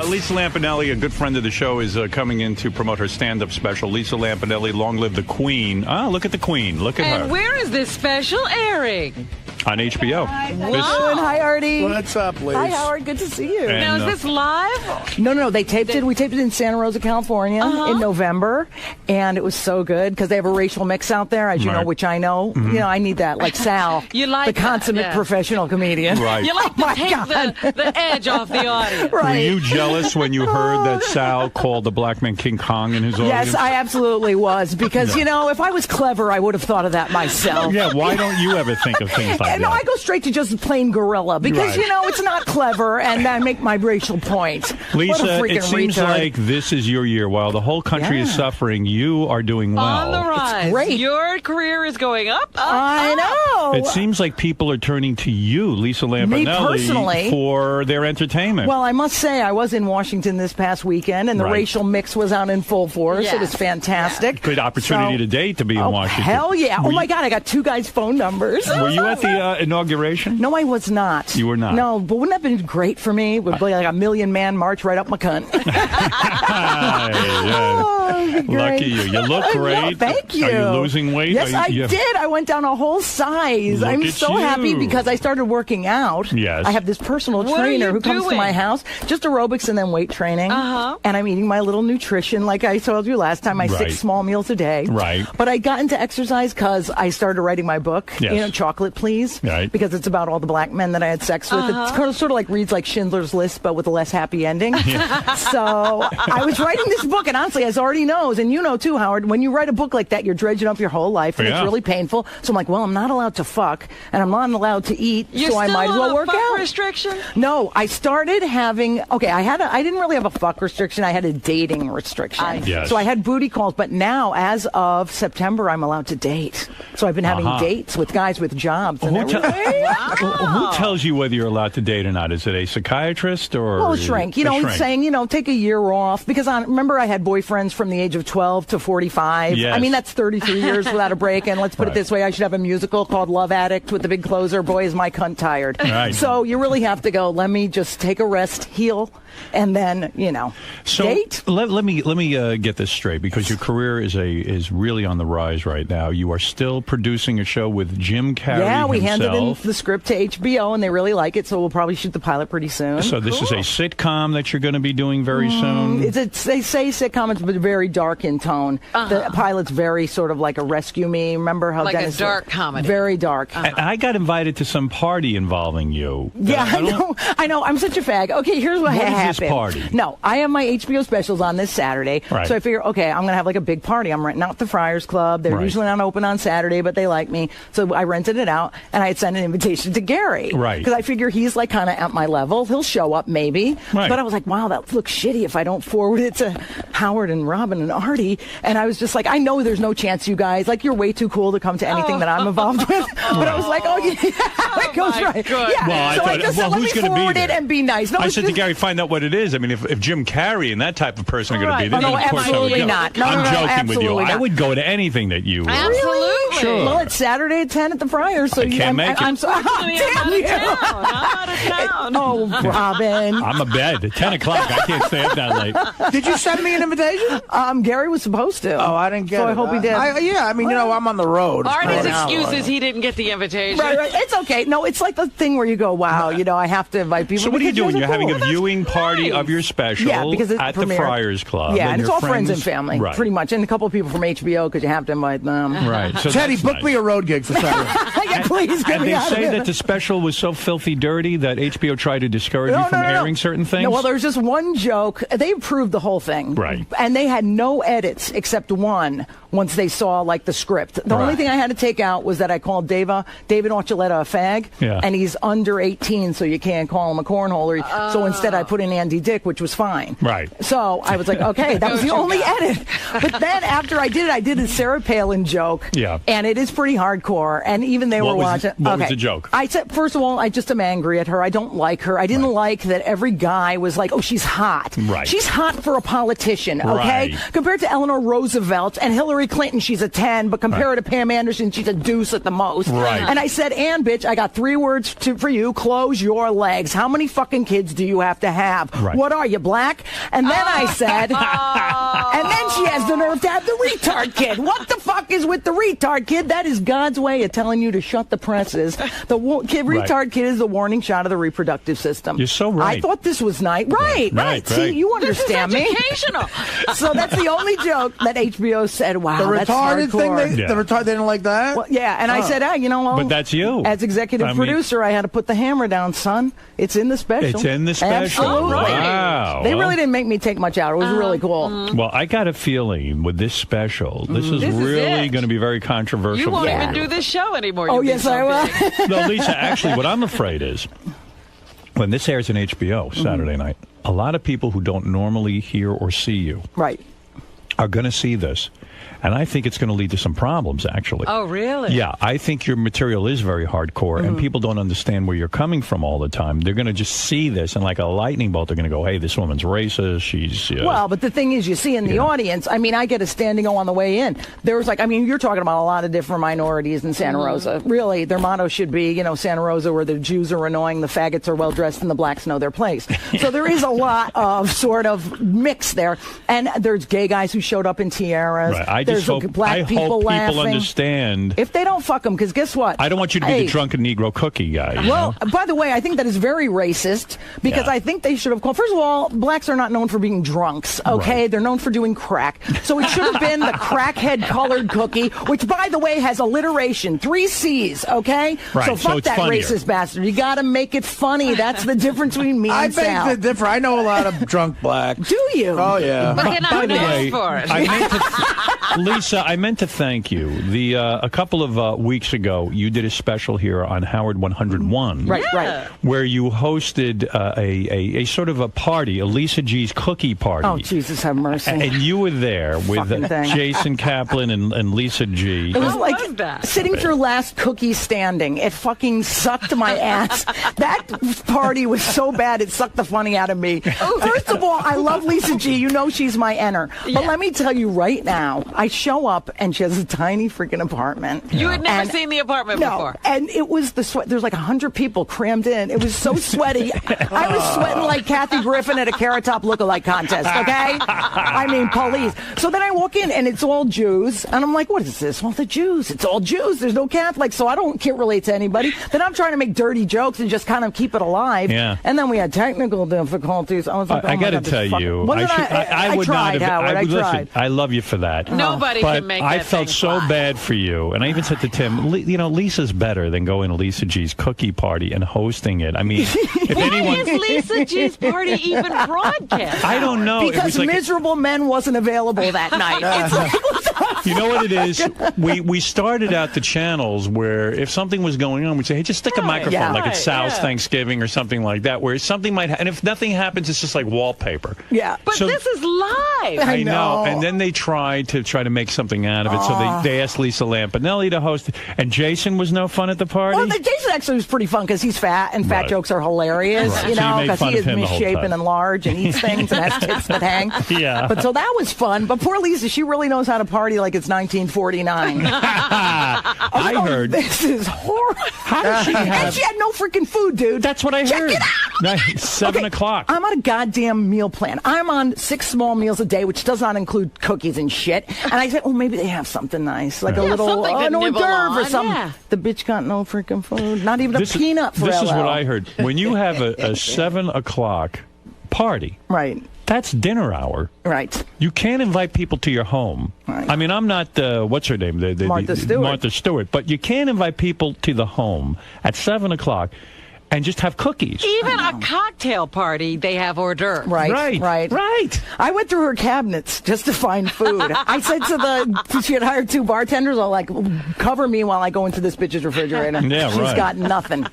Lisa Lampanelli, a good friend of the show, is coming in to promote her stand-up special. Lisa Lampanelli, Long Live the Queen. Look at the Queen. Look at her. And where is this special airing? On HBO. Hello, and hi, Artie. What's up, Liz? Hi, Howard. Good to see you. And, now, is this live? No. They taped it. We taped it in Santa Rosa, California in November, and it was so good because they have a racial mix out there, as you know, which I know. Mm-hmm. I need that, like Sal, the consummate professional comedian. Right. You like to take the edge off the audience. Right. Were you jealous when you heard that Sal called the black man King Kong in his audience? Yes, I absolutely was, because, if I was clever, I would have thought of that myself. Yeah, why don't you ever think of things like that? No, I go straight to just plain gorilla, because, it's not clever, and I make my racial point. Lisa, what a freaking it seems retard. like this is your year. While the whole country is suffering, you are doing well. On the rise. It's great. Your career is going up. I know. It seems like people are turning to you, Lisa Lampanelli, for their entertainment. Well, I must say, I was in Washington this past weekend, and the racial mix was out in full force. Yes. It was fantastic. Good opportunity today to be in Washington. Hell yeah. Oh, my God, I got two guys' phone numbers. Were you at the inauguration? No, I was not. You were not? No, but wouldn't that have been great for me? It would be like a 1,000,000-man march right up my cunt. Lucky you. You look great. Thank you. Are you losing weight? Yes, I did. I went down a whole size. Look I'm at so you. happy because I started working out. Yes. I have this personal What are trainer you who comes to doing? my house, just aerobics and then weight training. And I'm eating my little nutrition like I told you last time, my 6 small meals a day. Right. But I got into exercise because I started writing my book, Yes. Chocolate Please. movies because it's about all the black men that I had sex with. It's kind of sort of like reads like Schindler's List, but with a less happy ending. So I was writing this book, and honestly, as already knows, and you know too, Howard, when you write a book like that, you're dredging up your whole life, and it's really painful. So I'm like, well, I'm not allowed to fuck, and I'm not allowed to eat, You're so I might as well work fuck out. Restriction? No, I started having. Okay, I didn't really have a fuck restriction. I had a dating restriction. Yes. So I had booty calls, but now, as of September, I'm allowed to date. So I've been having dates with guys with jobs and everything. Who tells you whether you're allowed to date or not? Is it a psychiatrist or Well, a shrink. You know, he's saying, take a year off. Because remember, I had boyfriends from the age of 12 to 45. Yes. I mean, that's 33 years without a break. And let's put it this way, I should have a musical called Love Addict with the big closer, Boy, Is My Cunt Tired. Right. So you really have to go, let me just take a rest, heal, and then, date. Let me get this straight, because your career is really on the rise right now. You are still producing a show with Jim Carrey Yeah, we himself. handed in the script to HBO, and they really like it, so we'll probably shoot the pilot pretty soon. So this is a sitcom that you're going to be doing very soon? They say sitcom, it's very dark in tone. The pilot's very sort of like a Rescue Me. Remember how Like a Dennis dark comedy. Very dark. And I got invited to some party involving you. Yeah, I know. I'm such a fag. Okay, here's what happened. What is this party? No, I have my HBO specials on this Saturday. Right. So I figure, okay, I'm going to have like a big party. I'm renting out the Friars Club. They're usually not open on Saturday, but they like me. So I rented it out, and I had sent an invitation to Gary. Right. Because I figure he's like kind of at my level. He'll show up maybe. Right. But I was like, wow, that looks shitty if I don't forward it to Howard and Robin and Artie. And I was just like, I know there's no chance you guys, like, you're way too cool to come to anything that I'm involved with. But I was like, that goes right. Yeah. Well, so I just thought, let who's me going to forward be it there? and be nice. No, I it's said to just- Gary, find out what it is. I mean, if Jim Carrey and that type of person are going to be there, No, then of course I would absolutely go. not. No, I'm no, joking with you. absolutely I not. would go to anything that you. Really? Sure. Well, it's Saturday at 10 at the Friars, so I can't make it. I'm so damn you. Oh, Robin. I'm a bed at 10 o'clock. I can't stay up that late. Did you send me an invitation? Gary was supposed to. Oh, I didn't get it. So I hope he did. I'm on the road. Artie's Right now, excuse is right. he didn't get the invitation. Right. It's okay. No, it's like the thing where you go, wow, I have to invite people. So what are you because doing? guys You're having a cool. viewing party of your special Yeah, because it's at the premiered. Friars Club. Yeah, and it's your all friends and family, Right. pretty much. And a couple of people from HBO, because you have to invite them. Right. So Teddy, that's book nice. me a road gig for Saturday. Yeah, please get And me they out of say here. that the special was so filthy dirty that HBO tried to discourage you from airing certain things? No, well, there's just one joke. They approved the whole thing. Right. And they had no edits except one once they saw, like, the script. The only thing I had to take out was that I called David Archuleta a fag. Yeah. And he's under 18, so you can't call him a cornholer. So instead I put in Andy Dick, which was fine. Right. So I was like, okay, that was the only edit. But then after I did a Sarah Palin joke. Yeah. And it is pretty hardcore. And even they What were was- watching. what was okay. the joke? I said, first of all, I just am angry at her. I don't like her. I didn't like that every guy was like, oh, she's hot. Right. She's hot for a politician, okay? Right. Compared to Eleanor Roosevelt and Hillary Clinton, she's a 10, but compared to Pam Anderson, she's a deuce at the most. Right. And I said, Ann, bitch, I got 3 words for you. Close your legs. How many fucking kids do you have to have? Right. What are you, black? And then I said, and then she has the nerve to have the retard kid. What the fuck is with the retard kid? That is God's way of telling you to shut the presses. Retard kid is the warning shot of the reproductive system. You're so right. I thought this was nice. Right. See, right. you understand This me. is educational. So that's the only joke that HBO said, wow, The that's retarded thing, hardcore. they didn't like that? Well, yeah, and I said, But that's you. As executive I mean- producer, I had to put the hammer down, son. It's in the special. It's in the special. Absolutely. Wow. They really didn't make me take much out. It was really cool. Well, I got a feeling with this special, this is This is really it. going to be very controversial. You won't for even you. do this show anymore. Oh, You'll be yes, so I big. will. No, Lisa, actually, what I'm afraid is when this airs on HBO Saturday night, a lot of people who don't normally hear or see you Right. are going to see this. And I think it's going to lead to some problems, actually. Oh, really? Yeah, I think your material is very hardcore, and people don't understand where you're coming from all the time. They're going to just see this, and like a lightning bolt, they're going to go, hey, this woman's racist. She's... Well, but the thing is, you see in the audience, I mean, I get a standing O on the way in. There was like, I mean, you're talking about a lot of different minorities in Santa Rosa. Really, their motto should be, Santa Rosa, where the Jews are annoying, the faggots are well-dressed, and the blacks know their place. So there is a lot of sort of mix there. And there's gay guys who showed up in tiaras. Right. I just hope people understand. If they don't fuck them, because guess what? I don't want you to be the drunken Negro cookie guy. Well, by the way, I think that is very racist because I think they should have called. First of all, blacks are not known for being drunks. Okay, they're known for doing crack. So it should have been the crackhead colored cookie, which, by the way, has alliteration, 3 C's. Okay, so fuck that racist bastard. You got to make it funny. That's the difference between me and Sal. I beg the difference. I know a lot of drunk blacks. Do you? Oh yeah. But you're not known for it. Lisa, I meant to thank you. A couple of weeks ago, you did a special here on Howard 101, right, where you hosted a sort of a party, a Lisa G's cookie party. Oh, Jesus, have mercy! And you were there with Jason Kaplan and Lisa G. It was like sitting through Last Cookie Standing. It fucking sucked my ass. That party was so bad, it sucked the funny out of me. First of all, I love Lisa G. You know she's my enter. But let me tell you right now, I show up and she has a tiny freaking apartment. You had never seen the apartment before. And it was the sweat. There's like 100 people crammed in. It was so sweaty. I was sweating like Kathy Griffin at a Carrot Top lookalike contest, okay? I mean, police. So then I walk in and it's all Jews. And I'm like, what is this? Well, the Jews. It's all Jews. There's no Catholics. So I can't relate to anybody. Then I'm trying to make dirty jokes and just kind of keep it alive. Yeah. And then we had technical difficulties. I was like, I got to tell you, I would tried, not have. Howard. I tried. Listen, I love you for that. Nobody but can make I that felt thing so fly. bad for you, and I even said to Tim, Lisa's better than going to Lisa G's cookie party and hosting it. I mean, if anyone, is Lisa G's party even broadcast? I don't know. Because it was like Miserable Men wasn't available that night. You know what it is? We started out the channels where if something was going on, we'd say, hey, just stick a microphone, like it's Sal's Thanksgiving or something like that, where something might and if nothing happens, it's just like wallpaper. Yeah. But this is live. I know. And then they tried to make something out of it, so they asked Lisa Lampanelli to host it. And Jason was no fun at the party? Well, Jason actually was pretty fun because he's fat, and fat jokes are hilarious, you know, because he is misshapen and large and eats things and has tits that hang. Yeah. But so that was fun. But poor Lisa, she really knows how to party like it's 1949. I heard. This is horrible. How does she have... And she had no freaking food, dude. That's what I heard. Check it out. 7 o'clock. I'm on a goddamn meal plan. I'm on 6 small meals a day, which does not include cookies and shit. And I said, maybe they have something nice, like a little an hors d'oeuvre or something. Yeah. The bitch got no freaking food. Not even a peanut for This LL. is what I heard. When you have a 7 o'clock party, right? That's dinner hour. Right. You can't invite people to your home. Right. I mean, I'm not, what's her name? Martha Stewart. But you can't invite people to the home at 7 o'clock and just have cookies. Even a cocktail party, they have hors d'oeuvres. Right. I went through her cabinets just to find food. I said to she had hired 2 bartenders, I'll like, cover me while I go into this bitch's refrigerator. Yeah, She's got nothing.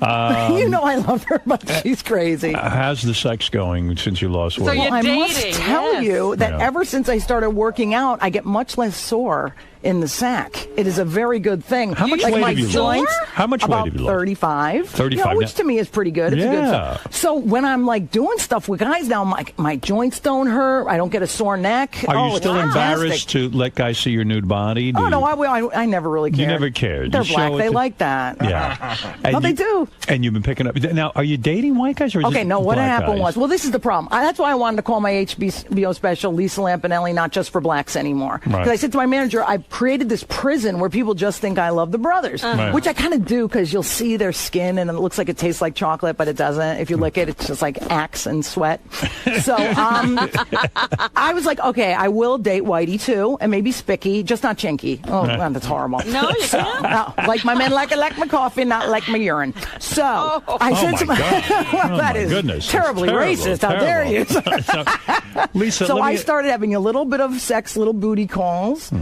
You know I love her, but she's crazy. How's the sex going since you lost weight? So you're I dating, must tell you that Yeah. ever since I started working out, I get much less sore in the sack. It is a very good thing. How much like weight my have you lost? joints, How much weight about have you lost? 35. 35. You know, which to me is pretty good. It's a good Yeah. stuff. So when I'm like doing stuff with guys now, my joints don't hurt. I don't get a sore neck. Are you it's still fantastic. embarrassed to let guys see your nude body? Oh, no, I never really cared. You never cared. They're You black. show it They to- like that. Yeah. No, they do. And you've been picking up. Now, are you dating white guys or is Okay, it no, what black happened guys? was, well, this is the problem. That's why I wanted to call my HBO special Lisa Lampanelli, not just for blacks anymore. Because Right. I said to my manager, I've created this prison where people just think I love the brothers, Right. which I kind of do because you'll see their skin and it looks like it tastes like chocolate, but it doesn't. If you lick it, it's just like axe and sweat. So I was like, okay, I will date Whitey too, and maybe Spicky, just not Chinky. Oh, Right. that's horrible. No, you can't. Like my men like my coffee, not like my urine. So I said to my God. well, Oh, that my is goodness. terribly It's racist. How dare you? Lisa, So let I me- started having a little bit of sex, little booty calls,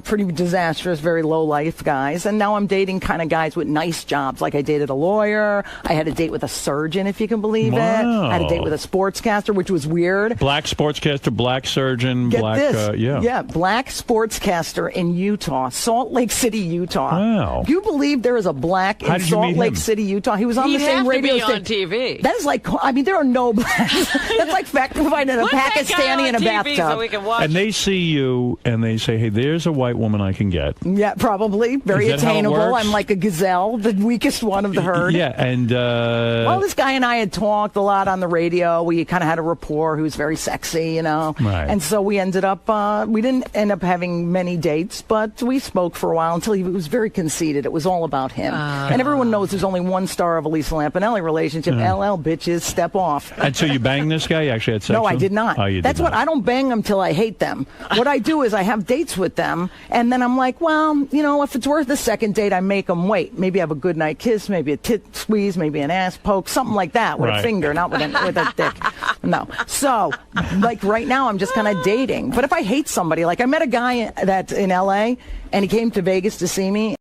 pretty disastrous, very low life guys. And now I'm dating kind of guys with nice jobs. Like I dated a lawyer. I had a date with a surgeon, if you can believe it. I had a date with a sportscaster, which was weird. Black sportscaster, black surgeon, Get black. this. Yeah. Black sportscaster in Utah, Salt Lake City, Utah. Wow. Do you believe there is a black How in did you Salt meet Lake him? City, Utah? He was on He'd the same have to radio be station. on TV. That is like, I mean, there are no blacks. That's like finding a pack like a standing in a bathtub. So we can watch. And they see you and they say, hey, there's a white woman I can get. Yeah, probably. Very Is that how it attainable. works? I'm like a gazelle, the weakest one of the herd. Yeah, and well, this guy and I had talked a lot on the radio. We kind of had a rapport. Who was very sexy, you know. Right. And so we ended up. We didn't end up having many dates, but we spoke for a while until he was very conceited. It was all about him. And everyone knows there's only one star of a Lisa Lampanelli relationship. LL bitches, step off. And so you banged this guy? You actually had sex No, with I him? did not. Oh, you did That's what not. I don't bang them till I hate them. What I do is I have dates with them, and then I'm like, well, you know, if it's worth a second date, I make them wait. Maybe have a good night kiss, maybe a tit squeeze, maybe an ass poke, something like that with a finger, not with a dick. No. So, like right now, I'm just kind of dating. But if I hate somebody, like I met a guy that's in L.A. and he came to Vegas to see me.